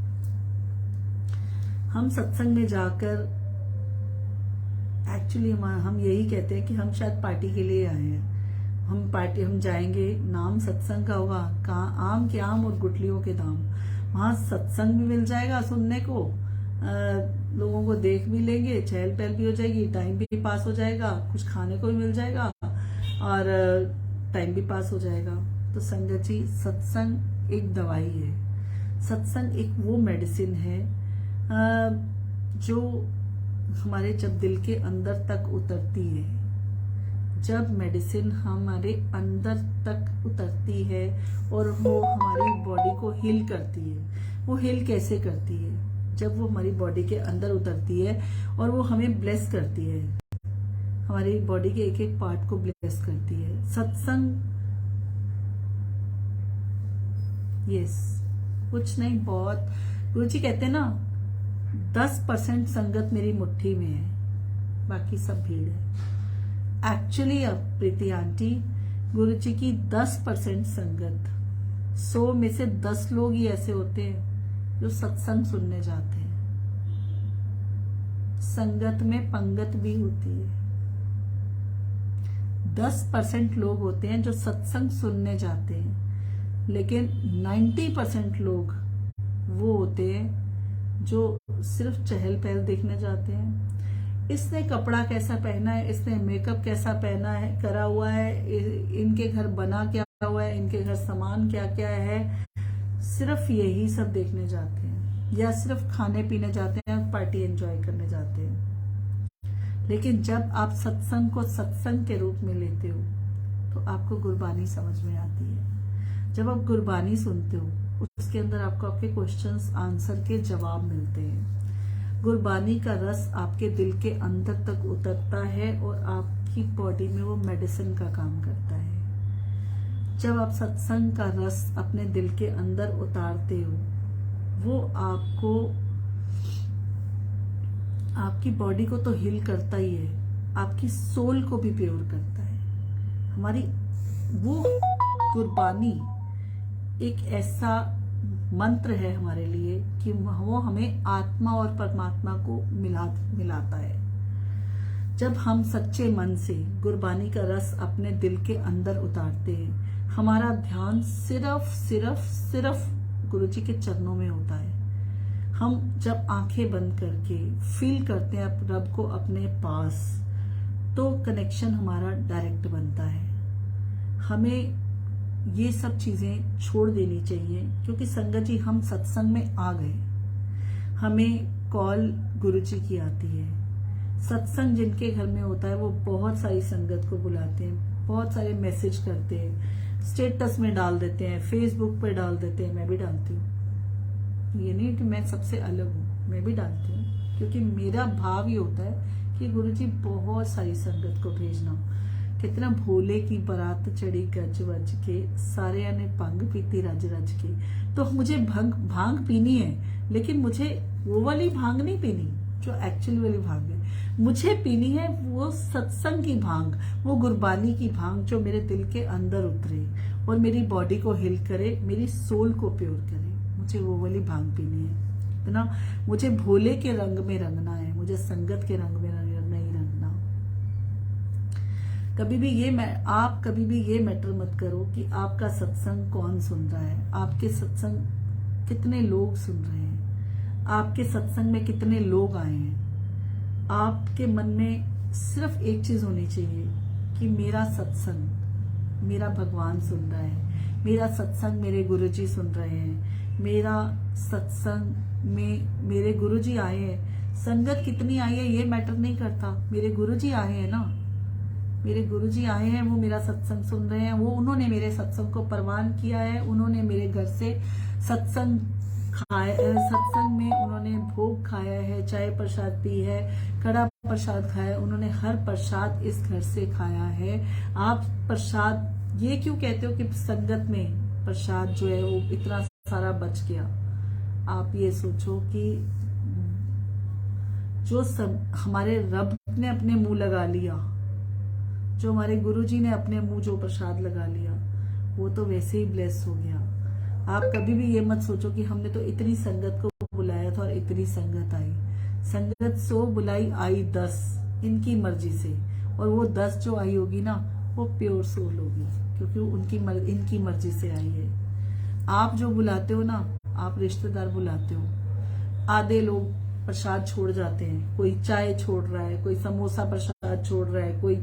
A: हम सत्संग में जाकर एक्चुअली हम यही कहते हैं कि हम शायद पार्टी के लिए आए हैं। हम जाएंगे, नाम सत्संग का होगा, कहाँ आम के आम और गुटलियों के दाम। वहां सत्संग भी मिल जाएगा सुनने को, लोगों को देख भी लेंगे, चहल पहल भी हो जाएगी, टाइम भी पास हो जाएगा, कुछ खाने को भी मिल जाएगा और टाइम भी पास हो जाएगा। तो संगत जी, सत्संग एक दवाई है, सत्संग एक वो मेडिसिन है जो हमारे जब दिल के अंदर तक उतरती है, जब मेडिसिन हमारे अंदर तक उतरती है और वो हमारी बॉडी को हील करती है। वो हील कैसे करती है? जब वो हमारी बॉडी के अंदर उतरती है और वो हमें ब्लेस करती है, हमारी बॉडी के एक एक पार्ट को ब्लेस करती है। सत्संग, यस, कुछ नहीं, बहुत, गुरुजी कहते हैं ना 10% संगत मेरी मुट्ठी में है, बाकी सब भीड़ है। एक्चुअली अब प्रीति आंटी, गुरुजी की 10% संगत, 100 में से 10 लोग ही ऐसे होते हैं जो सत्संग सुनने जाते हैं। संगत में पंगत भी होती है। 10% लोग होते हैं जो सत्संग सुनने जाते हैं, लेकिन 90% लोग वो होते हैं जो सिर्फ चहल पहल देखने जाते हैं। इसने कपड़ा कैसा पहना है, इसने मेकअप कैसा पहना है, करा हुआ है, इनके घर बना क्या हुआ है, इनके घर सामान क्या क्या है, सिर्फ यही सब देखने जाते हैं, या सिर्फ खाने पीने जाते हैं, पार्टी एंजॉय करने जाते हैं। लेकिन जब आप सत्संग को सत्संग के रूप में लेते हो तो आपको गुरबानी समझ में आती है। जब आप गुरबानी सुनते हो, उसके अंदर आपको आपके क्वेश्चंस आंसर के जवाब मिलते हैं। गुरबानी का रस आपके दिल के अंदर तक उतरता है और आपकी बॉडी में वो मेडिसिन का काम करता है। जब आप सत्संग का रस अपने दिल के अंदर उतारते हो, वो आपको, आपकी बॉडी को तो हील करता ही है, आपकी सोल को भी प्योर करता है। हमारी वो गुरबानी एक ऐसा मंत्र है हमारे लिए कि वो हमें आत्मा और परमात्मा को मिलाता है। जब हम सच्चे मन से गुरबानी का रस अपने दिल के अंदर उतारते हैं, हमारा ध्यान सिर्फ सिर्फ सिर्फ गुरु जी के चरणों में होता है। हम जब आंखें बंद करके फील करते हैं रब को अपने पास, तो कनेक्शन हमारा डायरेक्ट बनता है। हमें ये सब चीजें छोड़ देनी चाहिए, क्योंकि संगत जी हम सत्संग में आ गए, हमें कॉल गुरु जी की आती है। सत्संग जिनके घर में होता है वो बहुत सारी संगत को बुलाते हैं, बहुत सारे मैसेज करते हैं, स्टेटस में डाल देते हैं, फेसबुक पे डाल देते हैं। मैं भी डालती हूँ, ये नहीं कि मैं सबसे अलग हूँ, मैं भी डालती हूँ, क्योंकि मेरा भाव ये होता है कि गुरु जी बहुत सारी संगत को भेजना। कितना भोले की बारात चढ़ी गज वज के, सारे ने भंग पीती रज रज के। तो मुझे भांग पीनी है, लेकिन मुझे वो वाली भांग नहीं पीनी जो एक्चुअल वाली भांग है। मुझे पीनी है वो सत्संग की भांग, वो गुरबानी की भांग जो मेरे दिल के अंदर उतरे और मेरी बॉडी को हिल करे, मेरी सोल को प्योर करे। मुझे वो वाली भांग पीनी है ना। मुझे भोले के रंग में रंगना है, मुझे संगत के रंग में नहीं रंगना। आप कभी भी ये मैटर मत करो कि आपका सत्संग कौन सुन रहा है, आपके सत्संग कितने लोग सुन रहे हैं, आपके सत्संग में कितने लोग आए हैं। आपके मन में सिर्फ एक चीज होनी चाहिए कि मेरा सत्संग मेरा भगवान सुन रहा है, मेरा सत्संग मेरे गुरुजी सुन रहे हैं, मेरा सत्संग में मेरे गुरुजी आए हैं। संगत कितनी आई है ये मैटर नहीं करता, मेरे गुरुजी आए हैं ना, मेरे गुरुजी आए हैं, वो मेरा सत्संग सुन रहे हैं, वो उन्होंने मेरे सत्संग को परवान किया है, उन्होंने मेरे घर से सत्संग में उन्होंने भोग खाया है, चाय प्रसाद पी है, कड़ा प्रसाद खाया, उन्होंने हर प्रसाद इस घर से खाया है। आप प्रसाद ये क्यों कहते हो कि संगत में प्रसाद जो है वो इतना सारा बच गया? आप ये सोचो कि जो हमारे रब ने अपने मुंह लगा लिया, जो हमारे गुरुजी ने अपने मुंह जो प्रसाद लगा लिया, वो तो वैसे ही ब्लेस हो गया। आप कभी भी ये मत सोचो कि हमने तो इतनी संगत को बुलाया था और इतनी संगत आई। संगत 100 बुलाई, आई 10 इनकी मर्जी से, और वो 10 जो आई होगी ना वो प्योर सोल होगी, क्योंकि इनकी मर्जी से आई है। आप जो बुलाते हो ना, आप रिश्तेदार बुलाते हो, आधे लोग प्रसाद छोड़ जाते हैं, कोई चाय छोड़ रहा है, कोई समोसा प्रसाद छोड़ रहा है, कोई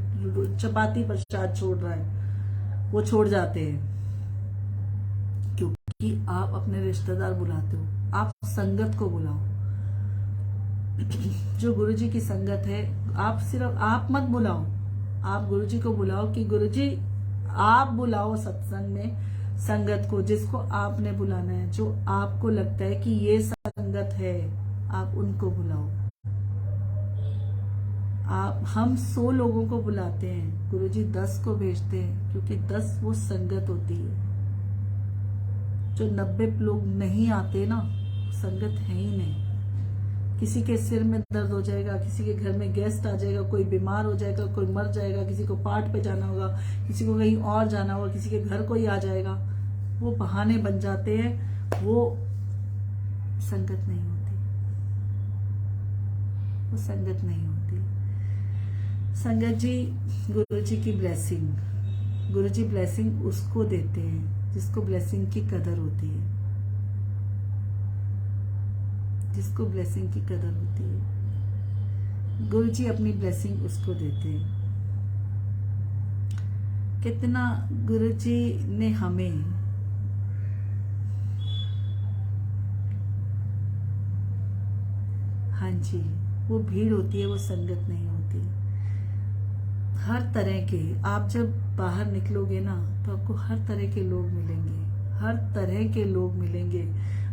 A: चपाती प्रसाद छोड़ रहा है, वो छोड़ जाते हैं क्योंकि आप अपने रिश्तेदार बुलाते हो। आप संगत को बुलाओ, जो गुरुजी की संगत है। आप सिर्फ आप मत बुलाओ, आप गुरुजी को बुलाओ कि गुरुजी आप बुलाओ सत्संग में संगत को, जिसको आपने बुलाना है, जो आपको लगता है कि ये संगत है, आप उनको बुलाओ। हम 100 लोगों को बुलाते हैं, गुरुजी 10 को भेजते हैं, क्योंकि 10 वो संगत होती है। जो 90 लोग नहीं आते ना, संगत है ही नहीं। किसी के सिर में दर्द हो जाएगा, किसी के घर में गेस्ट आ जाएगा, कोई बीमार हो जाएगा, कोई मर जाएगा, किसी को पाठ पे जाना होगा, किसी को कहीं और जाना होगा, किसी के घर कोई आ जाएगा, वो बहाने बन जाते हैं, वो संगत नहीं होती, वो संगत नहीं होती। संगत जी, गुरुजी की ब्लेसिंग, गुरुजी ब्लेसिंग उसको देते हैं जिसको ब्लेसिंग की कदर होती है, जिसको ब्लेसिंग की कदर होती है। गुरुजी अपनी ब्लेसिंग उसको देते हैं। कितना गुरुजी ने हमें हाँ जी, वो भीड़ होती है, वो संगत नहीं होती। हर तरह के, आप जब बाहर निकलोगे ना तो आपको हर तरह के लोग मिलेंगे, हर तरह के लोग मिलेंगे,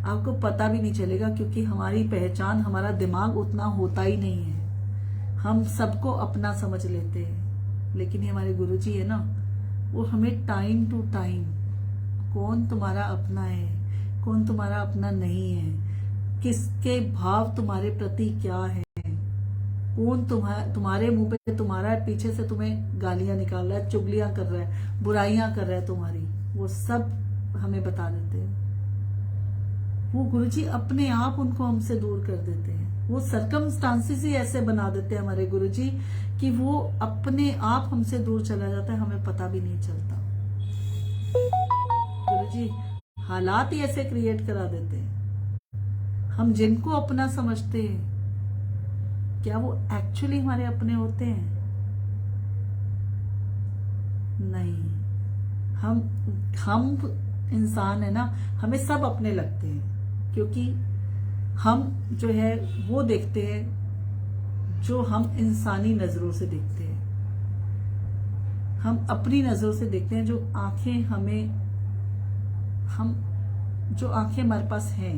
A: आपको पता भी नहीं चलेगा, क्योंकि हमारी पहचान, हमारा दिमाग उतना होता ही नहीं है, हम सबको अपना समझ लेते हैं। लेकिन ये हमारे गुरुजी है ना, वो हमें टाइम टू टाइम कौन तुम्हारा अपना है, कौन तुम्हारा अपना नहीं है, किसके भाव तुम्हारे प्रति क्या है, कौन तुम्हारे मुंह पे तुम्हारा है, पीछे से तुम्हें गालियां निकाल रहा है, चुगलियां कर रहा है, बुराइयां कर रहा है तुम्हारी, वो सब हमें बता देते हैं। वो गुरुजी अपने आप उनको हमसे दूर कर देते हैं। वो सरकमस्टांसिस ही ऐसे बना देते हैं हमारे गुरुजी कि वो अपने आप हमसे दूर चला जाता है, हमें पता भी नहीं चलता। गुरुजी हालात ही ऐसे क्रिएट करा देते हैं। हम जिनको अपना समझते हैं, क्या वो एक्चुअली हमारे अपने होते हैं? नहीं। हम इंसान है ना, हमें सब अपने लगते हैं, क्योंकि हम जो है वो देखते हैं जो हम इंसानी नजरों से देखते हैं। हम अपनी नजरों से देखते हैं, जो आंखें हमारे पास हैं,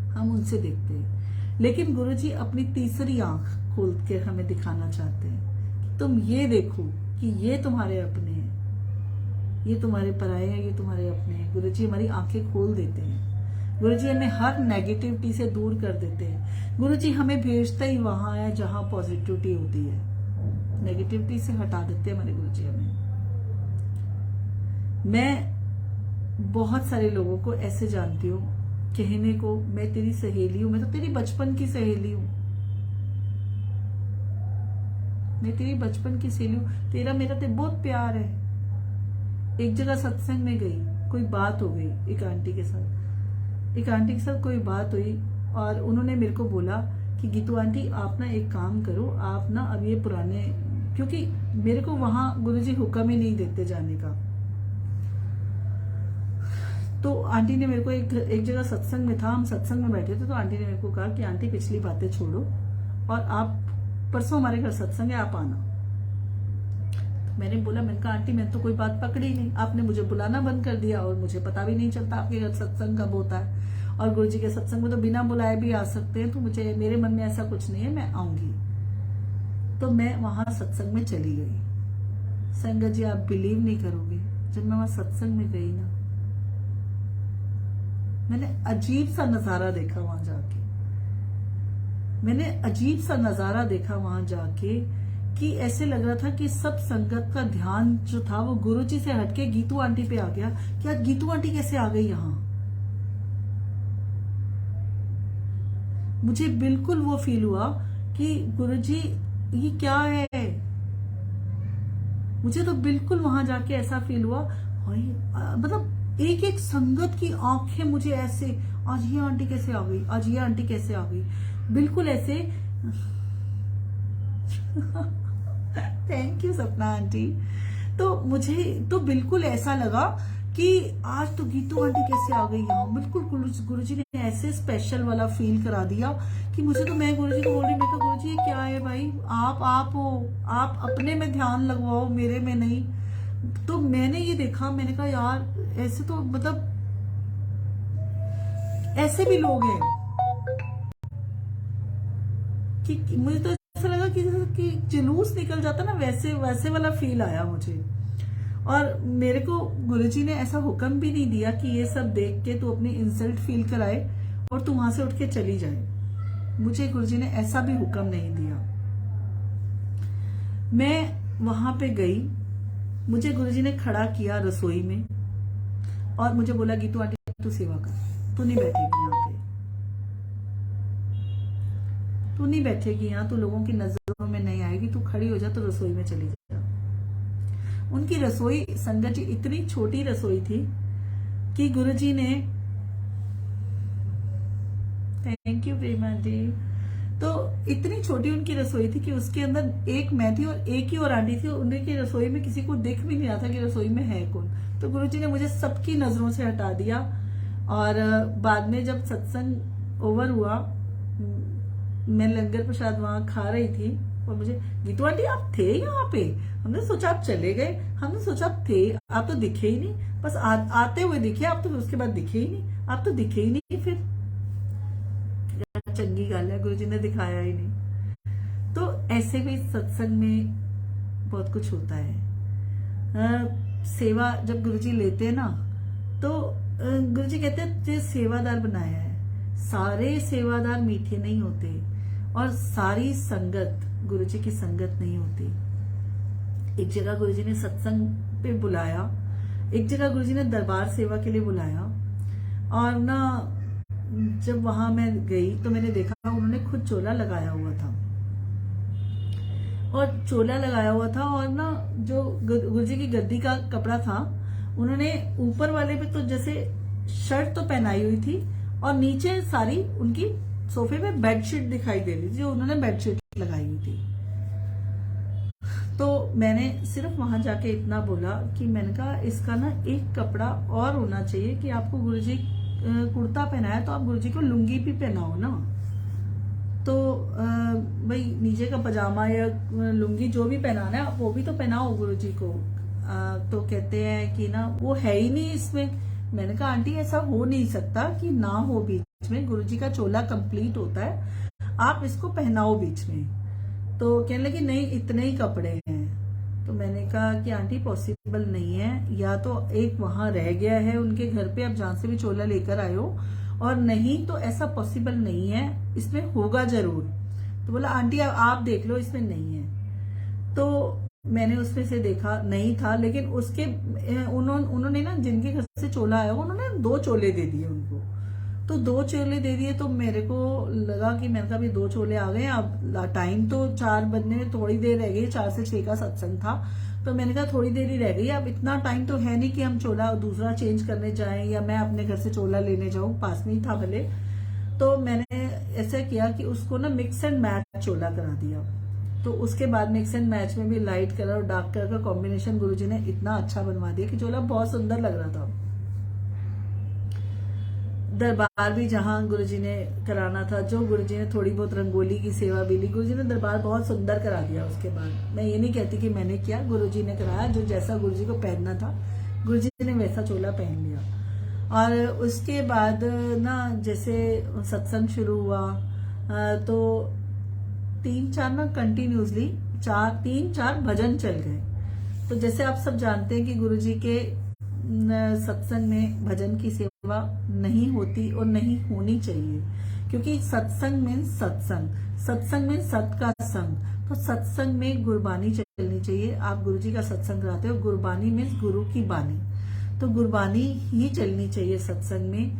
A: हम उनसे देखते हैं। लेकिन गुरुजी अपनी तीसरी आंख खोल के हमें दिखाना चाहते हैं कि तुम ये देखो कि ये तुम्हारे अपने हैं, ये तुम्हारे पराये हैं, ये तुम्हारे अपने हैं। गुरुजी हमारी आंखें खोल देते हैं। गुरुजी हमें हर नेगेटिविटी से दूर कर देते हैं। गुरुजी हमें भेजते ही वहां है जहां पॉजिटिविटी होती है। नेगेटिविटी से हटा देते हैं हमारे गुरुजी हमें। मैं बहुत सारे लोगों को ऐसे जानती हूँ, कहने को मैं तेरी सहेली हूं, मैं तो तेरी बचपन की सहेली हूं, मैं तेरी बचपन की सहेली हूं, तेरा मेरा तो बहुत प्यार है। एक जगह सत्संग में गई, कोई बात हो गई एक आंटी के साथ कोई बात हुई, और उन्होंने मेरे को बोला कि गीतू आंटी आप ना एक काम करो, आप ना अब ये पुराने, क्योंकि मेरे को वहां गुरुजी हुक्म ही नहीं देते जाने का। तो आंटी ने मेरे को एक जगह सत्संग में था, हम सत्संग में बैठे थे, तो आंटी ने मेरे को कहा कि आंटी पिछली बातें छोड़ो और आप परसों हमारे घर सत्संग है, आप आना। मैंने कहा आंटी मैं तो कोई बात पकड़ी नहीं, आपने मुझे बुलाना बंद कर दिया और मुझे पता भी नहीं चलता आपके घर सत्संग कब होता है, और गुरुजी के सत्संग में तो बिना बुलाए भी आ सकते हैं, तो मेरे मन में ऐसा कुछ नहीं है, मैं आऊंगी। तो मैं वहां सत्संग में चली गई। संगत जी आप बिलीव नहीं करोगे, जब मैं वहां सत्संग में गई ना, मैंने अजीब सा नजारा देखा वहां जाके, कि ऐसे लग रहा था कि सब संगत का ध्यान जो था वो गुरुजी से हटके गीतू आंटी पे आ गया कि आज गीतू आंटी कैसे आ गई यहाँ। मुझे बिल्कुल वो फील हुआ कि गुरुजी ये क्या है। मुझे तो बिल्कुल वहां जाके ऐसा फील हुआ, मतलब एक एक संगत की आंखें मुझे ऐसे, आज ये आंटी कैसे आ गई, आज ये आंटी कैसे आ गई, बिल्कुल ऐसे। थैंक यू सपना आंटी। तो मुझे तो बिल्कुल ऐसा लगा कि आज तो गीतू आंटी कैसे आ गई यहाँ। बिल्कुल गुरुजी ने ऐसे स्पेशल वाला फील करा दिया कि मुझे तो, मैं गुरुजी को बोल रही, मैं कहा गुरुजी ये क्या है भाई, आप हो, आप अपने में ध्यान लगवाओ, मेरे में नहीं। तो मैंने ये देखा, मैंने कहा यार ऐसे तो मतलब ऐसे भी लोग हैं कि मुझे तो ऐसा लगा कि जुलूस निकल जाता ना, वैसे वाला फील आया मुझे। और मेरे को गुरुजी ने ऐसा हुक्म भी नहीं दिया कि ये सब देख के तू अपनी इंसल्ट फील कराए और तू वहां से उठ के चली जाए। मुझे गुरुजी ने ऐसा भी हुक्म नहीं दिया। मैं वहां पे गई, मुझे गुरुजी ने खड़ा किया रसोई में और मुझे बोला गीतू आंटी तू सेवा कर, तू नहीं बैठेगी यहाँ पे, तू नहीं बैठेगी यहाँ, तू लोगों की नजरों में नहीं आएगी, तू खड़ी हो जा, तो रसोई में चली जा। उनकी रसोई संगत जी इतनी छोटी रसोई थी कि गुरुजी ने, थैंक यू प्रेमा जी, तो इतनी छोटी उनकी रसोई थी कि उसके अंदर एक मैं थी और एक ही और आंटी थी। उनकी रसोई में किसी को दिख भी नहीं रहा था कि रसोई में है कौन। तो गुरुजी ने मुझे सबकी नजरों से हटा दिया। और बाद में जब सत्संग ओवर हुआ, मैं लंगर प्रसाद वहां खा रही थी और मुझे, गीतू आंटी आप थे यहाँ पे, हमने सोचा आप चले गए, हमने सोचा आप थे, आप तो दिखे ही नहीं, बस आते हुए दिखे आप, तो उसके बाद दिखे ही नहीं, आप तो दिखे ही नहीं। फिर चंगी गल है, गुरुजी ने दिखाया ही नहीं। तो ऐसे भी सत्संग में बहुत कुछ होता है। सेवा जब गुरुजी लेते हैं ना, तो गुरुजी कहते हैं तुझे सेवादार बनाया है। सारे सेवादार मीठे नहीं होते और सारी संगत गुरुजी की संगत नहीं होती। एक जगह गुरुजी ने सत्संग पे बुलाया, एक जगह गुरुजी ने दरबार सेवा के लिए बुलाया, और ना जब वहां मैं गई तो मैंने देखा उन्होंने खुद चोला लगाया हुआ था, और चोला लगाया हुआ था, और ना जो गुरुजी की गद्दी का कपड़ा था उन्होंने ऊपर वाले पे तो जैसे शर्ट तो पहनाई हुई थी, और नीचे सारी उनकी सोफे पे बेडशीट दिखाई दे रही थी, जो उन्होंने बेडशीट लगाई हुई थी। तो मैंने सिर्फ वहां जाके इतना बोला कि मैंने कहा इसका ना एक कपड़ा और होना चाहिए कि आपको गुरुजी कुर्ता पहनाया तो आप गुरुजी को लुंगी भी पहनाओ ना। तो भाई नीचे का पजामा या लुंगी जो भी पहनाना है वो भी तो पहनाओ गुरुजी को। तो कहते हैं कि ना वो है ही नहीं इसमें। मैंने कहा आंटी ऐसा हो नहीं सकता कि ना हो, बीच में गुरुजी का चोला कंप्लीट होता है, आप इसको पहनाओ बीच में। तो कहने लगे नहीं इतने ही कपड़े हैं। तो मैंने कहा कि आंटी पॉसिबल नहीं है, या तो एक वहां रह गया है उनके घर पे, आप जहां से भी चोला लेकर आए हो, और नहीं तो ऐसा पॉसिबल नहीं है, इसमें होगा जरूर। तो बोला आंटी आप देख लो इसमें नहीं है। तो मैंने उसमें से देखा नहीं था, लेकिन उसके उन्होंने ना जिनके घर से चोला आया उन्होंने 2 चोले दे दिए उनको। तो 2 चोले दे दिए तो मेरे को लगा कि मैंने कहा भी 2 चोले आ गए, अब टाइम तो 4 बजने में थोड़ी देर रह गई, 4 से 6 का सत्संग था। तो मैंने कहा थोड़ी देर ही रह गई, अब इतना टाइम तो है नहीं कि हम चोला दूसरा चेंज करने जाएं या मैं अपने घर से चोला लेने जाऊं, पास में ही था भले। तो मैंने ऐसा किया कि उसको ना मिक्स एंड मैच चोला करा दिया। तो उसके बाद मिक्स एंड मैच में भी लाइट कलर और डार्क कलर का कॉम्बिनेशन गुरुजी ने इतना अच्छा बनवा दिया कि चोला बहुत सुंदर लग रहा था। दरबार भी जहां गुरुजी ने कराना था, जो गुरुजी ने थोड़ी बहुत रंगोली की सेवा भी ली, गुरुजी ने दरबार बहुत सुंदर करा दिया। उसके बाद मैं ये नहीं कहती कि मैंने किया, गुरुजी ने कराया, जो जैसा गुरुजी को पहनना था गुरुजी ने वैसा चोला पहन लिया। और उसके बाद ना जैसे सत्संग शुरू हुआ तो 3-4 ना कंटिन्यूसली 3-4 भजन चल गए। तो जैसे आप सब जानते हैं कि गुरुजी के सत्संग में भजन की सेवा नहीं होती और नहीं होनी चाहिए, क्योंकि सत्संग में सत्संग में सत का संग, तो सत्संग में गुरबानी चलनी चाहिए। आप गुरुजी का सत्संग कराते हो, गुरबानी मीन्स गुरु की बानी, तो गुरबानी ही चलनी चाहिए सत्संग में,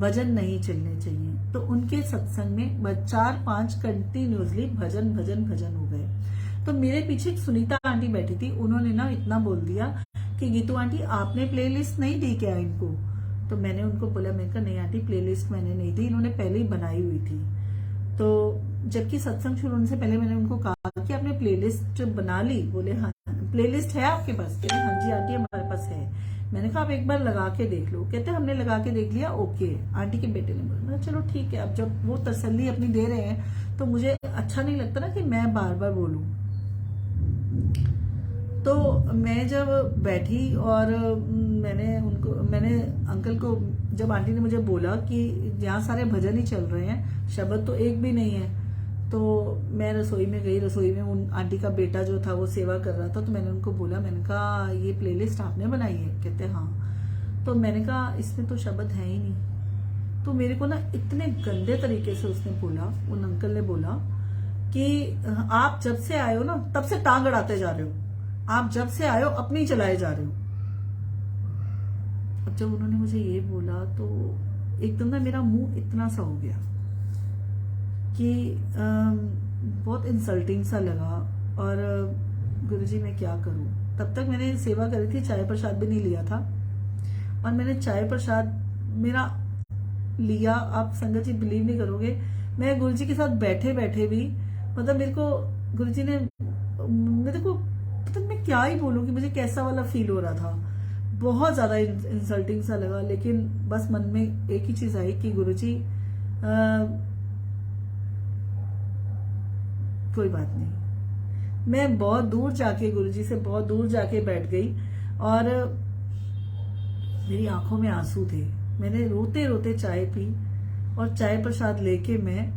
A: भजन नहीं चलने चाहिए। तो उनके सत्संग में 4-5 कंटिन्यूसली भजन भजन भजन हो गए। तो मेरे पीछे एक सुनीता आंटी बैठी थी, उन्होंने ना इतना बोल दिया कि गीतू आंटी आपने प्लेलिस्ट नहीं दी क्या इनको? तो मैंने उनको बोला, मैंने कहा नहीं आंटी प्लेलिस्ट मैंने नहीं दी, इन्होंने पहले ही बनाई हुई थी। तो जबकि सत्संग शुरू होने से पहले मैंने उनको कहा कि आपने प्लेलिस्ट बना ली? बोले हाँ। प्लेलिस्ट है आपके पास? कहते हाँ जी आंटी हमारे पास है। मैंने कहा आप एक बार लगा के देख लो। कहते हमने लगा के देख लिया, ओके। आंटी के बेटे ने बोला चलो ठीक है। अब जब वो तसल्ली अपनी दे रहे हैं तो मुझे अच्छा नहीं लगता ना कि मैं बार बार बोलूं। तो मैं जब बैठी और मैंने अंकल को, जब आंटी ने मुझे बोला कि यहाँ सारे भजन ही चल रहे हैं, शब्द तो एक भी नहीं है, तो मैं रसोई में गई। रसोई में उन आंटी का बेटा जो था वो सेवा कर रहा था, तो मैंने उनको बोला, मैंने कहा ये प्लेलिस्ट आपने बनाई है? कहते हाँ। तो मैंने कहा इसमें तो शब्द है ही नहीं। तो मेरे को ना इतने गंदे तरीके से उसने बोला, उन अंकल ने बोला कि आप जब से आए हो ना तब से टांग अड़ाते जा रहे हो, आप जब से आए हो अपनी चलाए जा रहे हो। अब जब उन्होंने मुझे ये बोला तो एकदम ना मेरा मुंह इतना सा हो गया कि बहुत इंसल्टिंग सा लगा। और गुरुजी मैं क्या करूं? तब तक मैंने सेवा करी थी, चाय प्रसाद भी नहीं लिया था, और मैंने चाय प्रसाद मेरा लिया। आप संगत जी बिलीव नहीं करोगे, मैं गुरुजी के साथ बैठे बैठे भी मतलब मेरे को गुरुजी ने, मेरे को मतलब मैं क्या ही बोलूं कि मुझे कैसा वाला फील हो रहा था, बहुत ज्यादा इंसल्टिंग सा लगा। लेकिन बस मन में एक ही चीज आई कि गुरुजी कोई बात नहीं। मैं बहुत दूर जाके गुरुजी से बहुत दूर जाके बैठ गई और मेरी आंखों में आंसू थे। मैंने रोते रोते चाय पी और चाय प्रसाद लेके मैं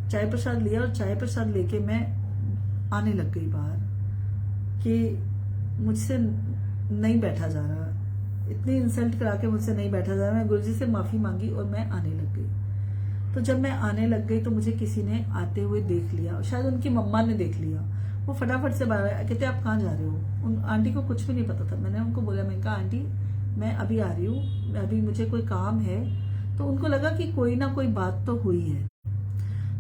A: चाय प्रसाद लिया और चाय प्रसाद लेके मैं आने लग गई बाहर कि मुझसे नहीं बैठा जा रहा, इतनी इंसल्ट करा के मुझसे नहीं बैठा जा रहा। मैं गुरुजी से माफी मांगी और मैं आने लग गई। तो जब मैं आने लग गई तो मुझे किसी ने आते हुए देख लिया, शायद उनकी मम्मा ने देख लिया। वो फटाफट से बाहर आया, कहते आप कहाँ जा रहे हो? उन आंटी को कुछ भी नहीं पता था। मैंने उनको बोला, मैंने कहा आंटी मैं अभी आ रही हूँ, अभी मुझे कोई काम है तो उनको लगा कि कोई ना कोई बात तो हुई है,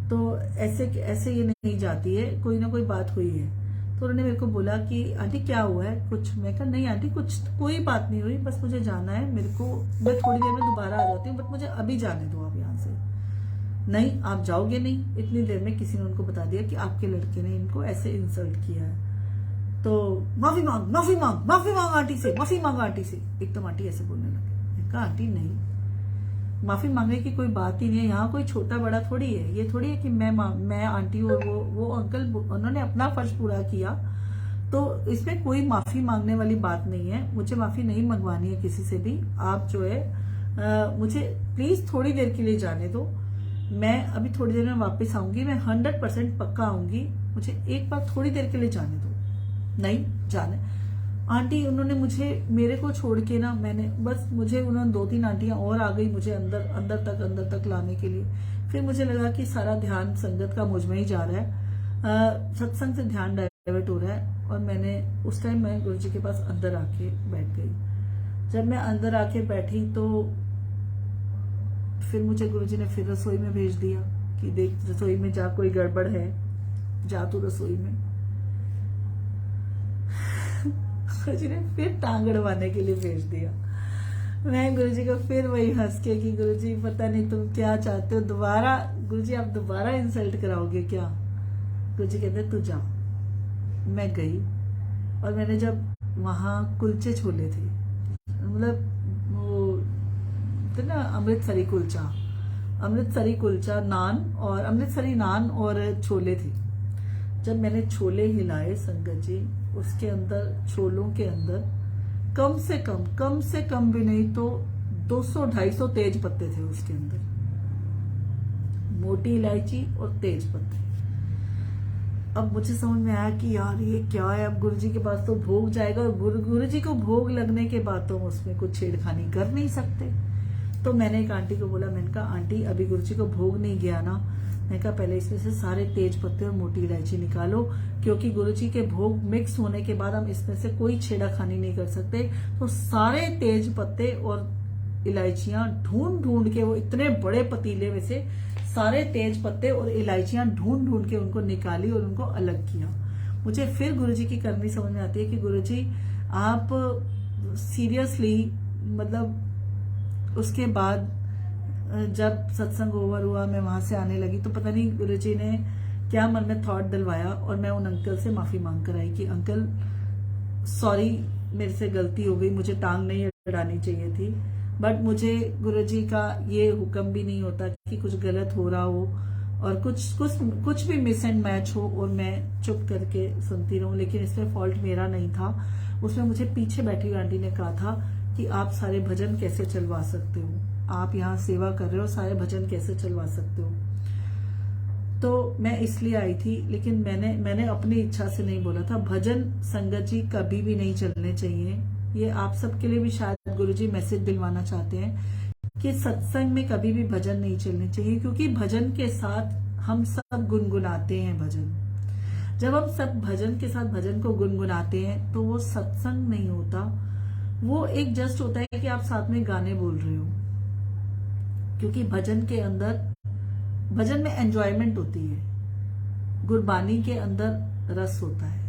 A: तो ऐसे ऐसे ये नहीं जाती है, कोई ना कोई बात हुई है। तो उन्होंने मेरे को बोला कि आंटी क्या हुआ है कुछ। मैं कहा नहीं आंटी कुछ कोई बात नहीं हुई, बस मुझे जाना है, मेरे को मैं थोड़ी देर में दोबारा आ जाती हूँ, बट मुझे अभी जाने दो आप यहाँ से। नहीं आप जाओगे नहीं। इतनी देर में किसी ने उनको बता दिया कि आपके लड़के ने इनको ऐसे इंसल्ट किया है, तो माफी मांग माफी मांग माफी मांग आंटी से, माफी मांग आंटी से। एकदम आंटी ऐसे बोलने लगे। मैं कहा आंटी नहीं, माफी मांगने की कोई बात ही नहीं है, यहाँ कोई छोटा बड़ा थोड़ी है, ये थोड़ी है कि मैं आंटी और वो अंकल उन्होंने अपना फर्ज पूरा किया, तो इसमें कोई माफी मांगने वाली बात नहीं है। मुझे माफी नहीं मंगवानी है किसी से भी। आप जो है मुझे प्लीज थोड़ी देर के लिए जाने दो, मैं अभी थोड़ी देर में वापस आऊंगी, मैं 100% पक्का आऊंगी, मुझे एक बार थोड़ी देर के लिए जाने दो। नहीं जाने आंटी, उन्होंने मुझे मेरे को छोड़ के ना, मैंने बस मुझे उन्होंने 2-3 आंटियां और आ गई मुझे अंदर तक लाने के लिए। फिर मुझे लगा कि सारा ध्यान संगत का मुझ में ही जा रहा है, सत्संग से ध्यान डाइवर्ट हो रहा है, और मैंने उस टाइम मैं गुरुजी के पास अंदर आके बैठ गई। जब मैं अंदर आके बैठी तो फिर मुझे गुरुजी ने फिर रसोई में भेज दिया कि देख रसोई में जा, कोई गड़बड़ है, जा तू रसोई में। गुरुजी ने फिर टांग अड़वाने के लिए भेज दिया। मैं गुरुजी को फिर वही हंस के कि गुरुजी पता नहीं तुम क्या चाहते हो, दोबारा गुरुजी आप दोबारा इंसल्ट कराओगे क्या। गुरुजी कहते तू जा। मैं गई और मैंने जब वहां कुलचे छोले थे, मतलब वो थे ना अमृतसरी कुलचा नान, और अमृतसरी नान और छोले थे। जब मैंने छोले हिलाए संगत जी, उसके अंदर छोलों के अंदर कम से कम भी नहीं तो 200-250 तेज पत्ते थे उसके अंदर, मोटी इलायची और तेज पत्ते। अब मुझे समझ में आया कि यार ये क्या है, अब गुरुजी के पास तो भोग जाएगा, और गुरुजी को भोग लगने के बाद तो उसमें कुछ छेड़खानी कर नहीं सकते। तो मैंने एक आंटी को बोला, मैंने कहा आंटी अभी गुरुजी को भोग नहीं गया ना, मैंने कहा पहले इसमें से सारे तेज पत्ते और मोटी इलायची निकालो, क्योंकि गुरुजी के भोग मिक्स होने के बाद हम इसमें से कोई छेड़खानी नहीं कर सकते। तो सारे तेज पत्ते और इलायचियां ढूंढ के, वो इतने बड़े पतीले में से सारे तेज पत्ते और इलायचियां ढूंढ के उनको निकाली और उनको अलग किया। मुझे फिर गुरुजी की करनी समझ में आती है कि गुरुजी आप सीरियसली, मतलब उसके बाद जब सत्संग ओवर हुआ, मैं वहां से आने लगी, तो पता नहीं गुरुजी ने क्या मन में थॉट दिलवाया, और मैं उन अंकल से माफी मांग कर आई कि अंकल सॉरी मेरे से गलती हो गई, मुझे टांग नहीं अड़ानी चाहिए थी, बट मुझे गुरुजी का ये हुक्म भी नहीं होता कि कुछ गलत हो रहा हो और कुछ भी मिस एंड मैच हो और मैं चुप करके सुनती रहूं, लेकिन इसमें फॉल्ट मेरा नहीं था। उसमें मुझे पीछे बैठी हुई आंटी ने कहा था कि आप सारे भजन कैसे चलवा सकते हो, आप यहाँ सेवा कर रहे हो, सारे भजन कैसे चलवा सकते हो। तो मैं इसलिए आई थी, लेकिन मैंने अपनी इच्छा से नहीं बोला था। भजन संगत जी कभी भी नहीं चलने चाहिए, ये आप सबके लिए भी शायद गुरुजी मैसेज दिलवाना चाहते हैं कि सत्संग में कभी भी भजन नहीं चलने चाहिए, क्योंकि भजन के साथ हम सब गुनगुनाते हैं भजन। जब हम सब भजन के साथ भजन को गुनगुनाते हैं तो वो सत्संग नहीं होता, वो एक जस्ट होता है कि आप साथ में गाने बोल रहे हो। क्योंकि भजन के अंदर, भजन में एंजॉयमेंट होती है, गुरबानी के अंदर रस होता है।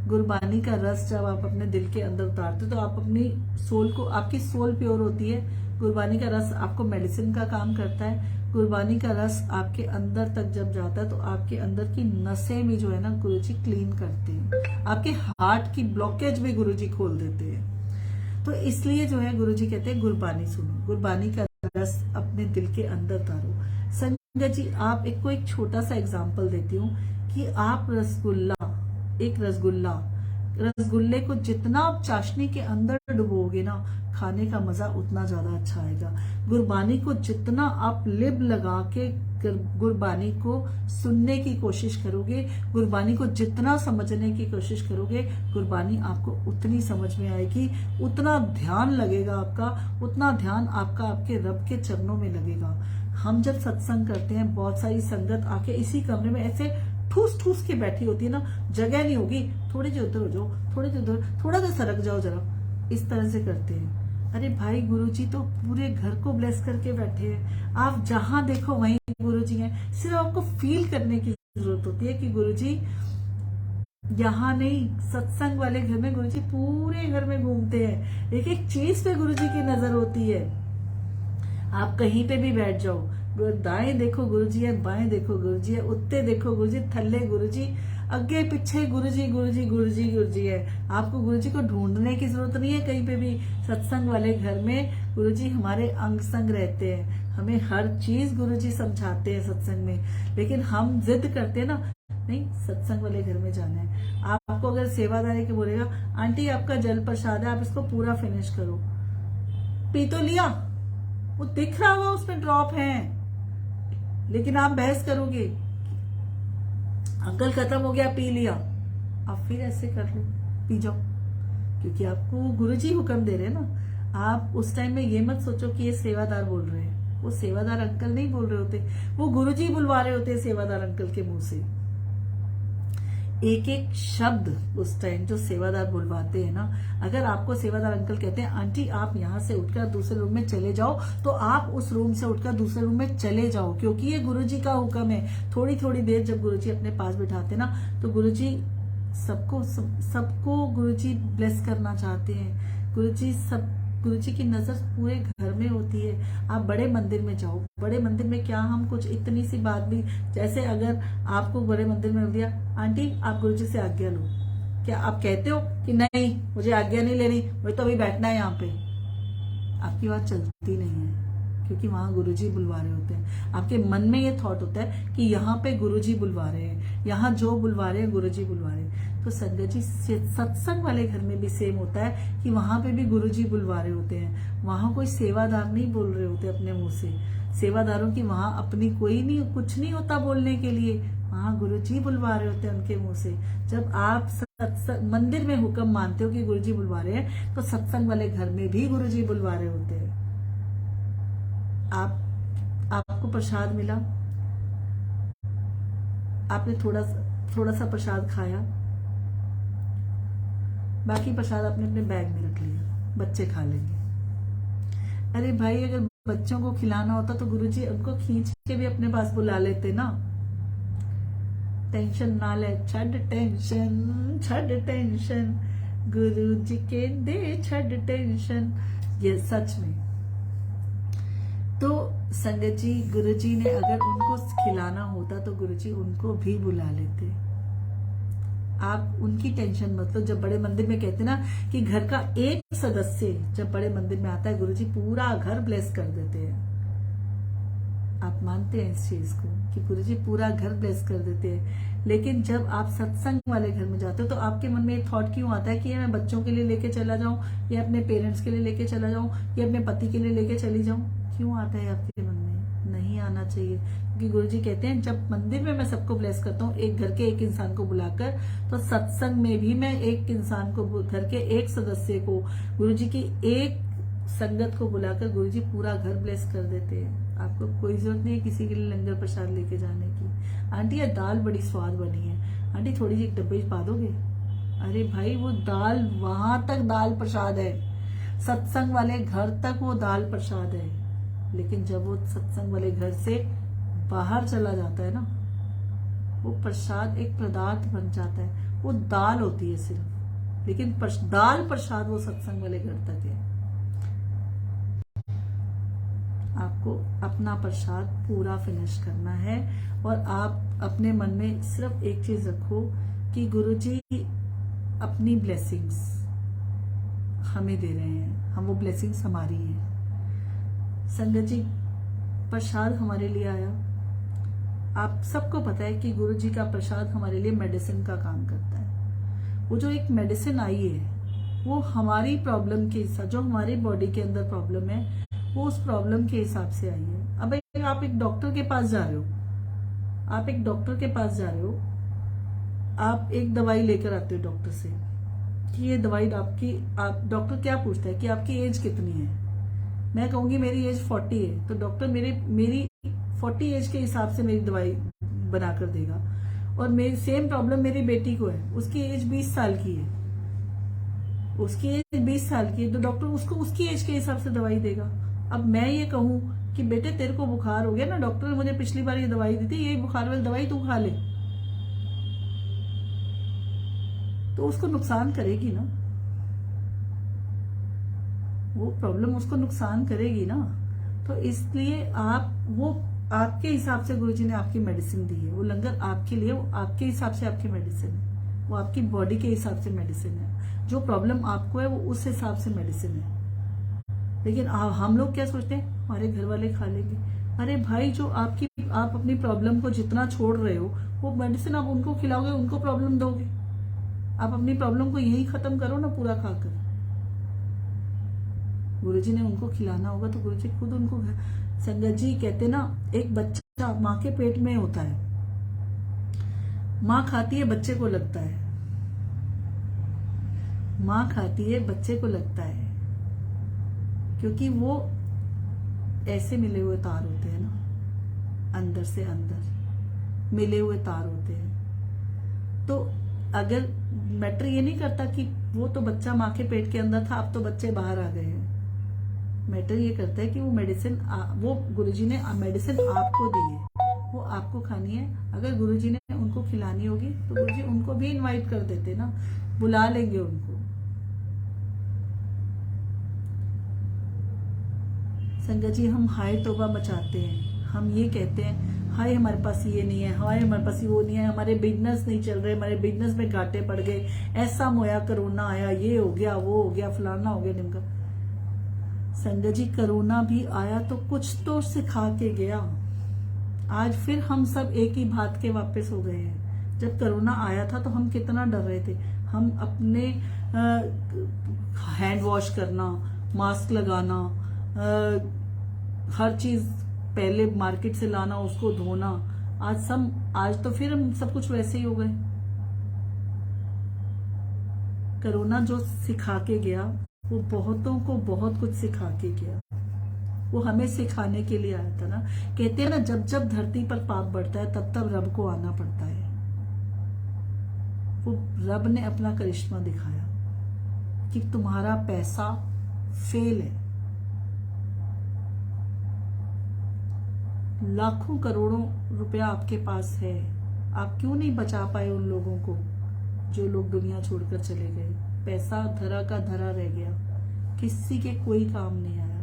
A: गुरबानी का रस जब आप अपने दिल के अंदर उतारते हो तो आप अपनी सोल को, आपकी सोल प्योर होती है। गुरबानी का रस आपको मेडिसिन का काम करता है। गुरबानी का रस आपके अंदर तक जब जाता है तो आपके अंदर की नसें भी जो है ना गुरुजी क्लीन करते हैं, आपके हार्ट की ब्लॉकेज भी गुरुजी खोल देते हैं। तो इसलिए जो है गुरुजी कहते हैं गुरबानी सुनो, गुरबानी का रस अपने दिल के अंदर उतारो। संगत जी आप एक छोटा सा एग्जाम्पल देती हूँ कि आप रसगुल्ले को जितना आप चाशनी के अंदर डुबोगे ना, खाने का मजा उतना ज्यादा अच्छा आएगा। गुरबानी को जितना आप लिब लगा के गुरबानी को सुनने की कोशिश करोगे, गुरबानी को जितना समझने की कोशिश करोगे, गुरबानी आपको उतनी समझ में आएगी, उतना ध्यान लगेगा आपका, उतना ध्यान आपका आपके रब के चरणों में लगेगा। हम जब सत्संग करते हैं, बहुत सारी संगत आके इसी कमरे में ऐसे ठूस के बैठी होती है ना, जगह नहीं होगी, थोड़ी देर उधर हो जाओ, थोड़ी देर उधर, थोड़ा सा सरक जाओ जरा, इस तरह से करते हैं। अरे भाई गुरुजी तो पूरे घर को ब्लेस करके बैठे हैं, आप जहां देखो वहीं गुरुजी हैं। सिर्फ आपको फील करने की जरूरत होती है कि गुरुजी यहाँ नहीं, सत्संग वाले घर में गुरुजी पूरे घर में घूमते हैं, एक एक चीज पे गुरुजी की नजर होती है। आप कहीं पे भी बैठ जाओ, दाएं देखो गुरुजी है, बाएं देखो गुरुजी है, उत्ते देखो गुरुजी, थल्ले गुरुजी, अगे पीछे गुरुजी गुरुजी गुरुजी गुरुजी है। आपको गुरुजी को ढूंढने की जरूरत नहीं है कहीं पे भी। सत्संग वाले घर में गुरुजी हमारे अंग संग रहते हैं, हमें हर चीज गुरुजी समझाते हैं सत्संग में। लेकिन हम जिद करते हैं ना, नहीं सत्संग वाले घर में जाना है। आपको अगर सेवादारी के बोलेगा आंटी आपका जल प्रसाद है, आप इसको पूरा फिनिश करो, पी तो लिया, वो दिख रहा होगा उसमें ड्रॉप है, लेकिन आप बहस करोगे अंकल खत्म हो गया पी लिया, आप फिर ऐसे कर लो, पी जाओ, क्योंकि आपको गुरुजी हुक्म दे रहे हैं ना। आप उस टाइम में ये मत सोचो कि ये सेवादार बोल रहे हैं, वो सेवादार अंकल नहीं बोल रहे होते, वो गुरुजी बुलवा रहे होते हैं सेवादार अंकल के मुंह से। एक एक शब्द उस टाइम जो सेवादार बुलवाते हैं ना, अगर आपको सेवादार अंकल कहते हैं आंटी आप यहाँ से उठकर दूसरे रूम में चले जाओ, तो आप उस रूम से उठकर दूसरे रूम में चले जाओ, क्योंकि ये गुरुजी का हुक्म है। थोड़ी थोड़ी देर जब गुरुजी अपने पास बिठाते ना, तो गुरुजी सबको गुरुजी ब्लेस करना चाहते हैं। गुरुजी की नजर पूरे घर में होती है। आप बड़े मंदिर में जाओ, बड़े मंदिर में क्या हम कुछ इतनी सी बात भी, जैसे अगर आपको बड़े मंदिर में दिया आंटी आप गुरुजी से आज्ञा लो, क्या आप कहते हो कि नहीं मुझे आज्ञा नहीं लेनी, मुझे तो अभी बैठना है यहाँ पे? आपकी बात चलती नहीं है, क्योंकि वहां गुरुजी बुलवा रहे होते हैं। आपके मन में ये थॉट होता है कि यहाँ पे गुरुजी बुलवा रहे हैं, यहाँ जो बुलवा रहे हैं गुरुजी बुलवा रहे हैं। तो संगत जी सत्संग वाले घर में भी सेम होता है कि वहां पे भी गुरुजी बुलवा रहे होते हैं। वहां कोई सेवादार नहीं बोल रहे होते अपने मुंह से। सेवादारों की वहां अपनी कोई नहीं, कुछ नहीं होता बोलने के लिए, वहां गुरुजी बुलवा रहे होते हैं उनके मुंह से। जब आप मंदिर में हुक्म मानते हो कि गुरुजी बुलवा रहे हैं, तो सत्संग वाले घर में भी गुरुजी बुलवा रहे होते हैं। आपको प्रसाद मिला, आपने थोड़ा सा प्रसाद खाया, बाकी प्रसाद आपने अपने बैग में रख लिया, बच्चे खा लेंगे। अरे भाई अगर बच्चों को खिलाना होता तो गुरुजी उनको खींच के भी अपने पास बुला लेते ना। टेंशन ना ले, छड़ टेंशन गुरुजी के दे छड़ टेंशन। ये सच में तो संगत जी गुरुजी ने अगर उनको खिलाना होता तो गुरुजी उनको भी बुला लेते। आप उनकी टेंशन मत लो। जब बड़े मंदिर में कहते ना कि घर का एक सदस्य जब बड़े मंदिर में आता है, गुरुजी पूरा घर ब्लेस कर देते हैं। आप मानते हैं इस चीज को कि गुरुजी पूरा घर ब्लेस कर देते हैं। लेकिन जब आप सत्संग वाले घर में जाते हो तो आपके मन में एक थॉट क्यों आता है कि मैं बच्चों के लिए लेके चला जाऊं, या अपने पेरेंट्स के लिए लेके चला जाऊं, या अपने पति के लिए लेके चली जाऊं? क्यों आता है आपके मन में? नहीं आना चाहिए, क्योंकि गुरुजी कहते हैं जब मंदिर में मैं सबको ब्लेस करता हूँ एक घर के एक इंसान को बुलाकर, तो सत्संग में भी मैं एक इंसान को, घर के एक सदस्य को, गुरुजी की एक संगत को बुलाकर गुरुजी पूरा घर ब्लेस कर देते हैं। आपको कोई जरूरत नहीं है किसी के लिए लंगर प्रसाद लेके जाने की। आंटी ये दाल बड़ी स्वाद बनी है, आंटी थोड़ी सी एक डब्बे पा दोगे? अरे भाई वो दाल वहां तक दाल प्रसाद है, सत्संग वाले घर तक वो दाल प्रसाद है। लेकिन जब वो सत्संग वाले घर से बाहर चला जाता है ना, वो प्रसाद एक पदार्थ बन जाता है, वो दाल होती है सिर्फ, लेकिन दाल प्रसाद वो सत्संग वाले घर तक है। आपको अपना प्रसाद पूरा फिनिश करना है, और आप अपने मन में सिर्फ एक चीज रखो कि गुरुजी अपनी ब्लेसिंग्स हमें दे रहे हैं, हम वो ब्लेसिंग्स हमारी हैं। संगत जी प्रसाद हमारे लिए आया, आप सबको पता है कि गुरुजी का प्रसाद हमारे लिए मेडिसिन का काम करता है। वो जो एक मेडिसिन आई है वो हमारी प्रॉब्लम के हिसाब, जो हमारी बॉडी के अंदर प्रॉब्लम है वो उस प्रॉब्लम के हिसाब से आई है। अब आप एक डॉक्टर के पास जा रहे हो, आप एक डॉक्टर के पास जा रहे हो, आप एक दवाई लेकर आते हो डॉक्टर से कि ये दवाई आपकी, आप डॉक्टर क्या पूछता है कि आपकी एज कितनी है? मैं कहूंगी मेरी एज 40 है, तो डॉक्टर मेरी 40 एज के हिसाब से मेरी दवाई बनाकर देगा। और मेरी सेम प्रॉब्लम मेरी बेटी को है, उसकी एज 20 साल की है, उसकी एज 20 साल की है, तो डॉक्टर उसको उसकी एज के हिसाब से दवाई देगा। अब मैं ये कहूं कि बेटे तेरे को बुखार हो गया ना, डॉक्टर ने मुझे पिछली बार ये दवाई दी थी, ये बुखार वाली दवाई तू खा ले, तो उसको नुकसान करेगी ना, वो प्रॉब्लम उसको नुकसान करेगी ना। तो इसलिए आप वो आपके हिसाब से गुरुजी ने आपकी मेडिसिन दी है, वो लंगर आपके लिए, वो आपके हिसाब से आपकी मेडिसिन है, वो आपकी बॉडी के हिसाब से मेडिसिन है, जो प्रॉब्लम आपको है वो उस हिसाब से मेडिसिन है। लेकिन हम लोग क्या सोचते हैं, हमारे घर वाले खा लेंगे। अरे भाई, जो आप अपनी प्रॉब्लम को जितना छोड़ रहे हो, वो मेडिसिन आप उनको खिलाओगे, उनको प्रॉब्लम दोगे। आप अपनी प्रॉब्लम को यही खत्म करो ना, पूरा खाकर। गुरुजी ने उनको खिलाना होगा तो गुरुजी खुद उनको। संगत जी कहते ना, एक बच्चा माँ के पेट में होता है, माँ खाती है बच्चे को लगता है, माँ खाती है बच्चे को लगता है, क्योंकि वो ऐसे मिले हुए तार होते हैं ना, अंदर से अंदर मिले हुए तार होते हैं। तो अगर मैटर ये नहीं करता कि वो तो बच्चा माँ के पेट के अंदर था, अब तो बच्चे बाहर आ गए हैं। मैटर ये करता है कि वो मेडिसिन, वो गुरुजी ने मेडिसिन आपको दी है, वो आपको खानी है। अगर गुरुजी ने उनको खिलानी होगी तो गुरुजी उनको भी इनवाइट कर देते ना, बुला लेंगे उनको। संगत जी, हम हाय तौबा मचाते हैं, हम ये कहते हैं हाय हमारे पास ये नहीं है, हाय हमारे पास वो नहीं है, हमारे बिजनेस नहीं चल रहे, हमारे बिजनेस में घाटे पड़ गए, ऐसा होया, कोरोना आया, ये हो गया, वो हो गया, फलाना हो गया, निमका। संगत जी, कोरोना भी आया तो कुछ तो सिखा के गया। आज फिर हम सब एक ही बात के वापस हो गए हैं। जब कोरोना आया था तो हम कितना डर रहे थे, हम अपने हैंड वॉश करना, मास्क लगाना, हर चीज पहले मार्केट से लाना, उसको धोना। आज तो फिर हम सब कुछ वैसे ही हो गए। कोरोना जो सिखा के गया, वो बहुतों को बहुत कुछ सिखा के गया। वो हमें सिखाने के लिए आया था ना। कहते हैं ना, जब जब धरती पर पाप बढ़ता है तब तब रब को आना पड़ता है। वो रब ने अपना करिश्मा दिखाया कि तुम्हारा पैसा फेल है, लाखों करोड़ों रुपया आपके पास है, आप क्यों नहीं बचा पाए उन लोगों को जो लोग दुनिया छोड़कर चले गए। पैसा धरा का धरा रह गया, किसी के कोई काम नहीं आया।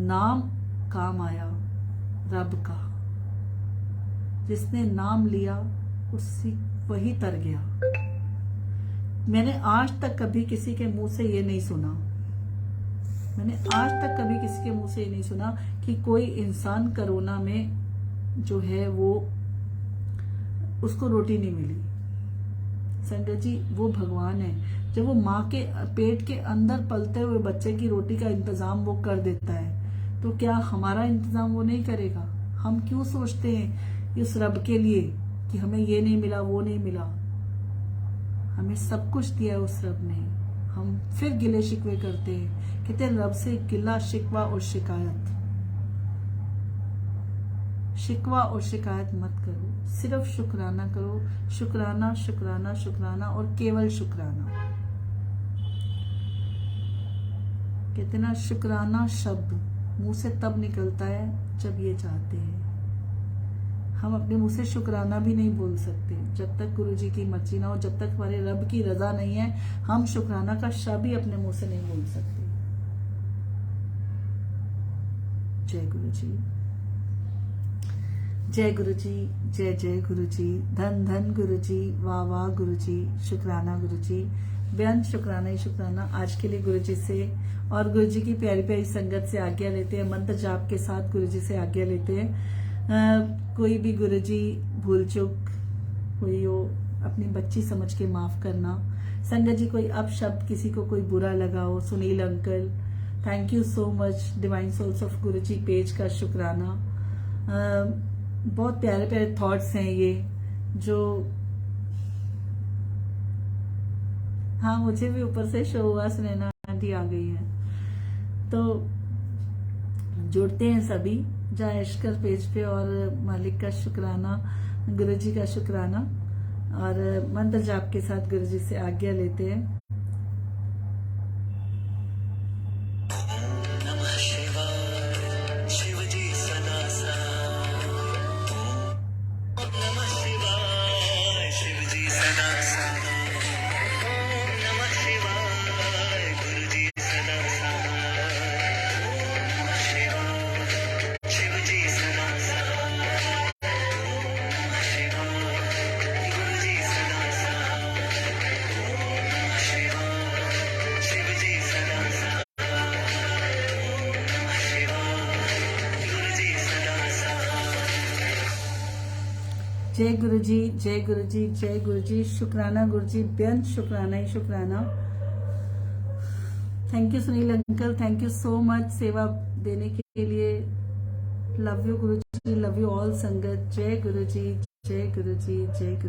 A: नाम काम आया रब का, जिसने नाम लिया उसी वही तर गया। मैंने आज तक कभी किसी के मुंह से ये नहीं सुना, मैंने आज तक कभी किसी के मुंह से ये नहीं सुना कि कोई इंसान कोरोना में जो है वो उसको रोटी नहीं मिली। संगत जी, वो भगवान है। जब वो माँ के पेट के अंदर पलते हुए बच्चे की रोटी का इंतजाम वो कर देता है, तो क्या हमारा इंतजाम वो नहीं करेगा? हम क्यों सोचते हैं इस रब के लिए कि हमें ये नहीं मिला, वो नहीं मिला? हमें सब कुछ दिया उस रब ने। हम फिर गिले शिकवे करते हैं, कहते हैं रब से गिला शिकवा और शिकायत। शिकवा और शिकायत मत करो, सिर्फ शुक्राना करो। शुक्राना, शुक्राना, शुक्राना और केवल शुक्राना। कहते ना, शुक्राना शब्द मुंह से तब निकलता है जब ये चाहते हैं। हम अपने मुंह से शुक्राना भी नहीं बोल सकते जब तक गुरुजी की मर्जी ना हो, जब तक हमारे रब की रजा नहीं है। हम शुक्राना का शब्द भी अपने मुंह से नहीं बोल सकते। जय गुरुजी, जय गुरुजी, जय जय गुरुजी, धन धन गुरुजी, वाह वाह गुरुजी, शुक्राना गुरुजी, बेअंत शुक्राना ही शुक्राना। आज के लिए गुरुजी से और गुरुजी की प्यारी प्यारी संगत से आज्ञा लेते हैं, मंत्र जाप के साथ गुरुजी से आज्ञा लेते हैं। कोई भी गुरुजी भूल चूक हुई हो, अपनी बच्ची समझ के माफ करना। संगत जी, कोई अपशब्द किसी को कोई बुरा लगा हो, Sunil uncle thank you so much, divine souls of Guruji page का शुक्राना। बहुत प्यारे प्यारे थॉट्स हैं ये जो, हाँ मुझे भी ऊपर से शो हुआ, सुनैना आंटी आ गई है। तो जुड़ते हैं सभी, जय एशकर पेज पे, और मालिक का शुक्राना, गुरुजी का शुक्राना। और मंत्र जाप के साथ गुरु जी से आज्ञा लेते हैं।
B: नमः शिवाय शिव जी सदा साथ। ओम नमः शिवाय शिव जी सदा साथ। ओम नमः शिवाय गुरु जी सदा साथ। ओम नमः शिवाय शिव जी सदा साथ। ओम नमः शिवाय गुरु जी सदा साथ। ओम नमः शिवाय शिव जी सदा साथ। ओम नमः शिवाय गुरु जी सदा साथ।
A: जय गुरु जी, जय गुरु जी, जय गुरु जी। शुक्राना गुरु जी, बेहद शुक्राना ही शुक्राना। Thank you Sunil uncle, thank you so much सेवा देने के लिए। Love you Guru ji, love you all संगत। जय गुरु जी, जय गुरु जी, जय गुरु।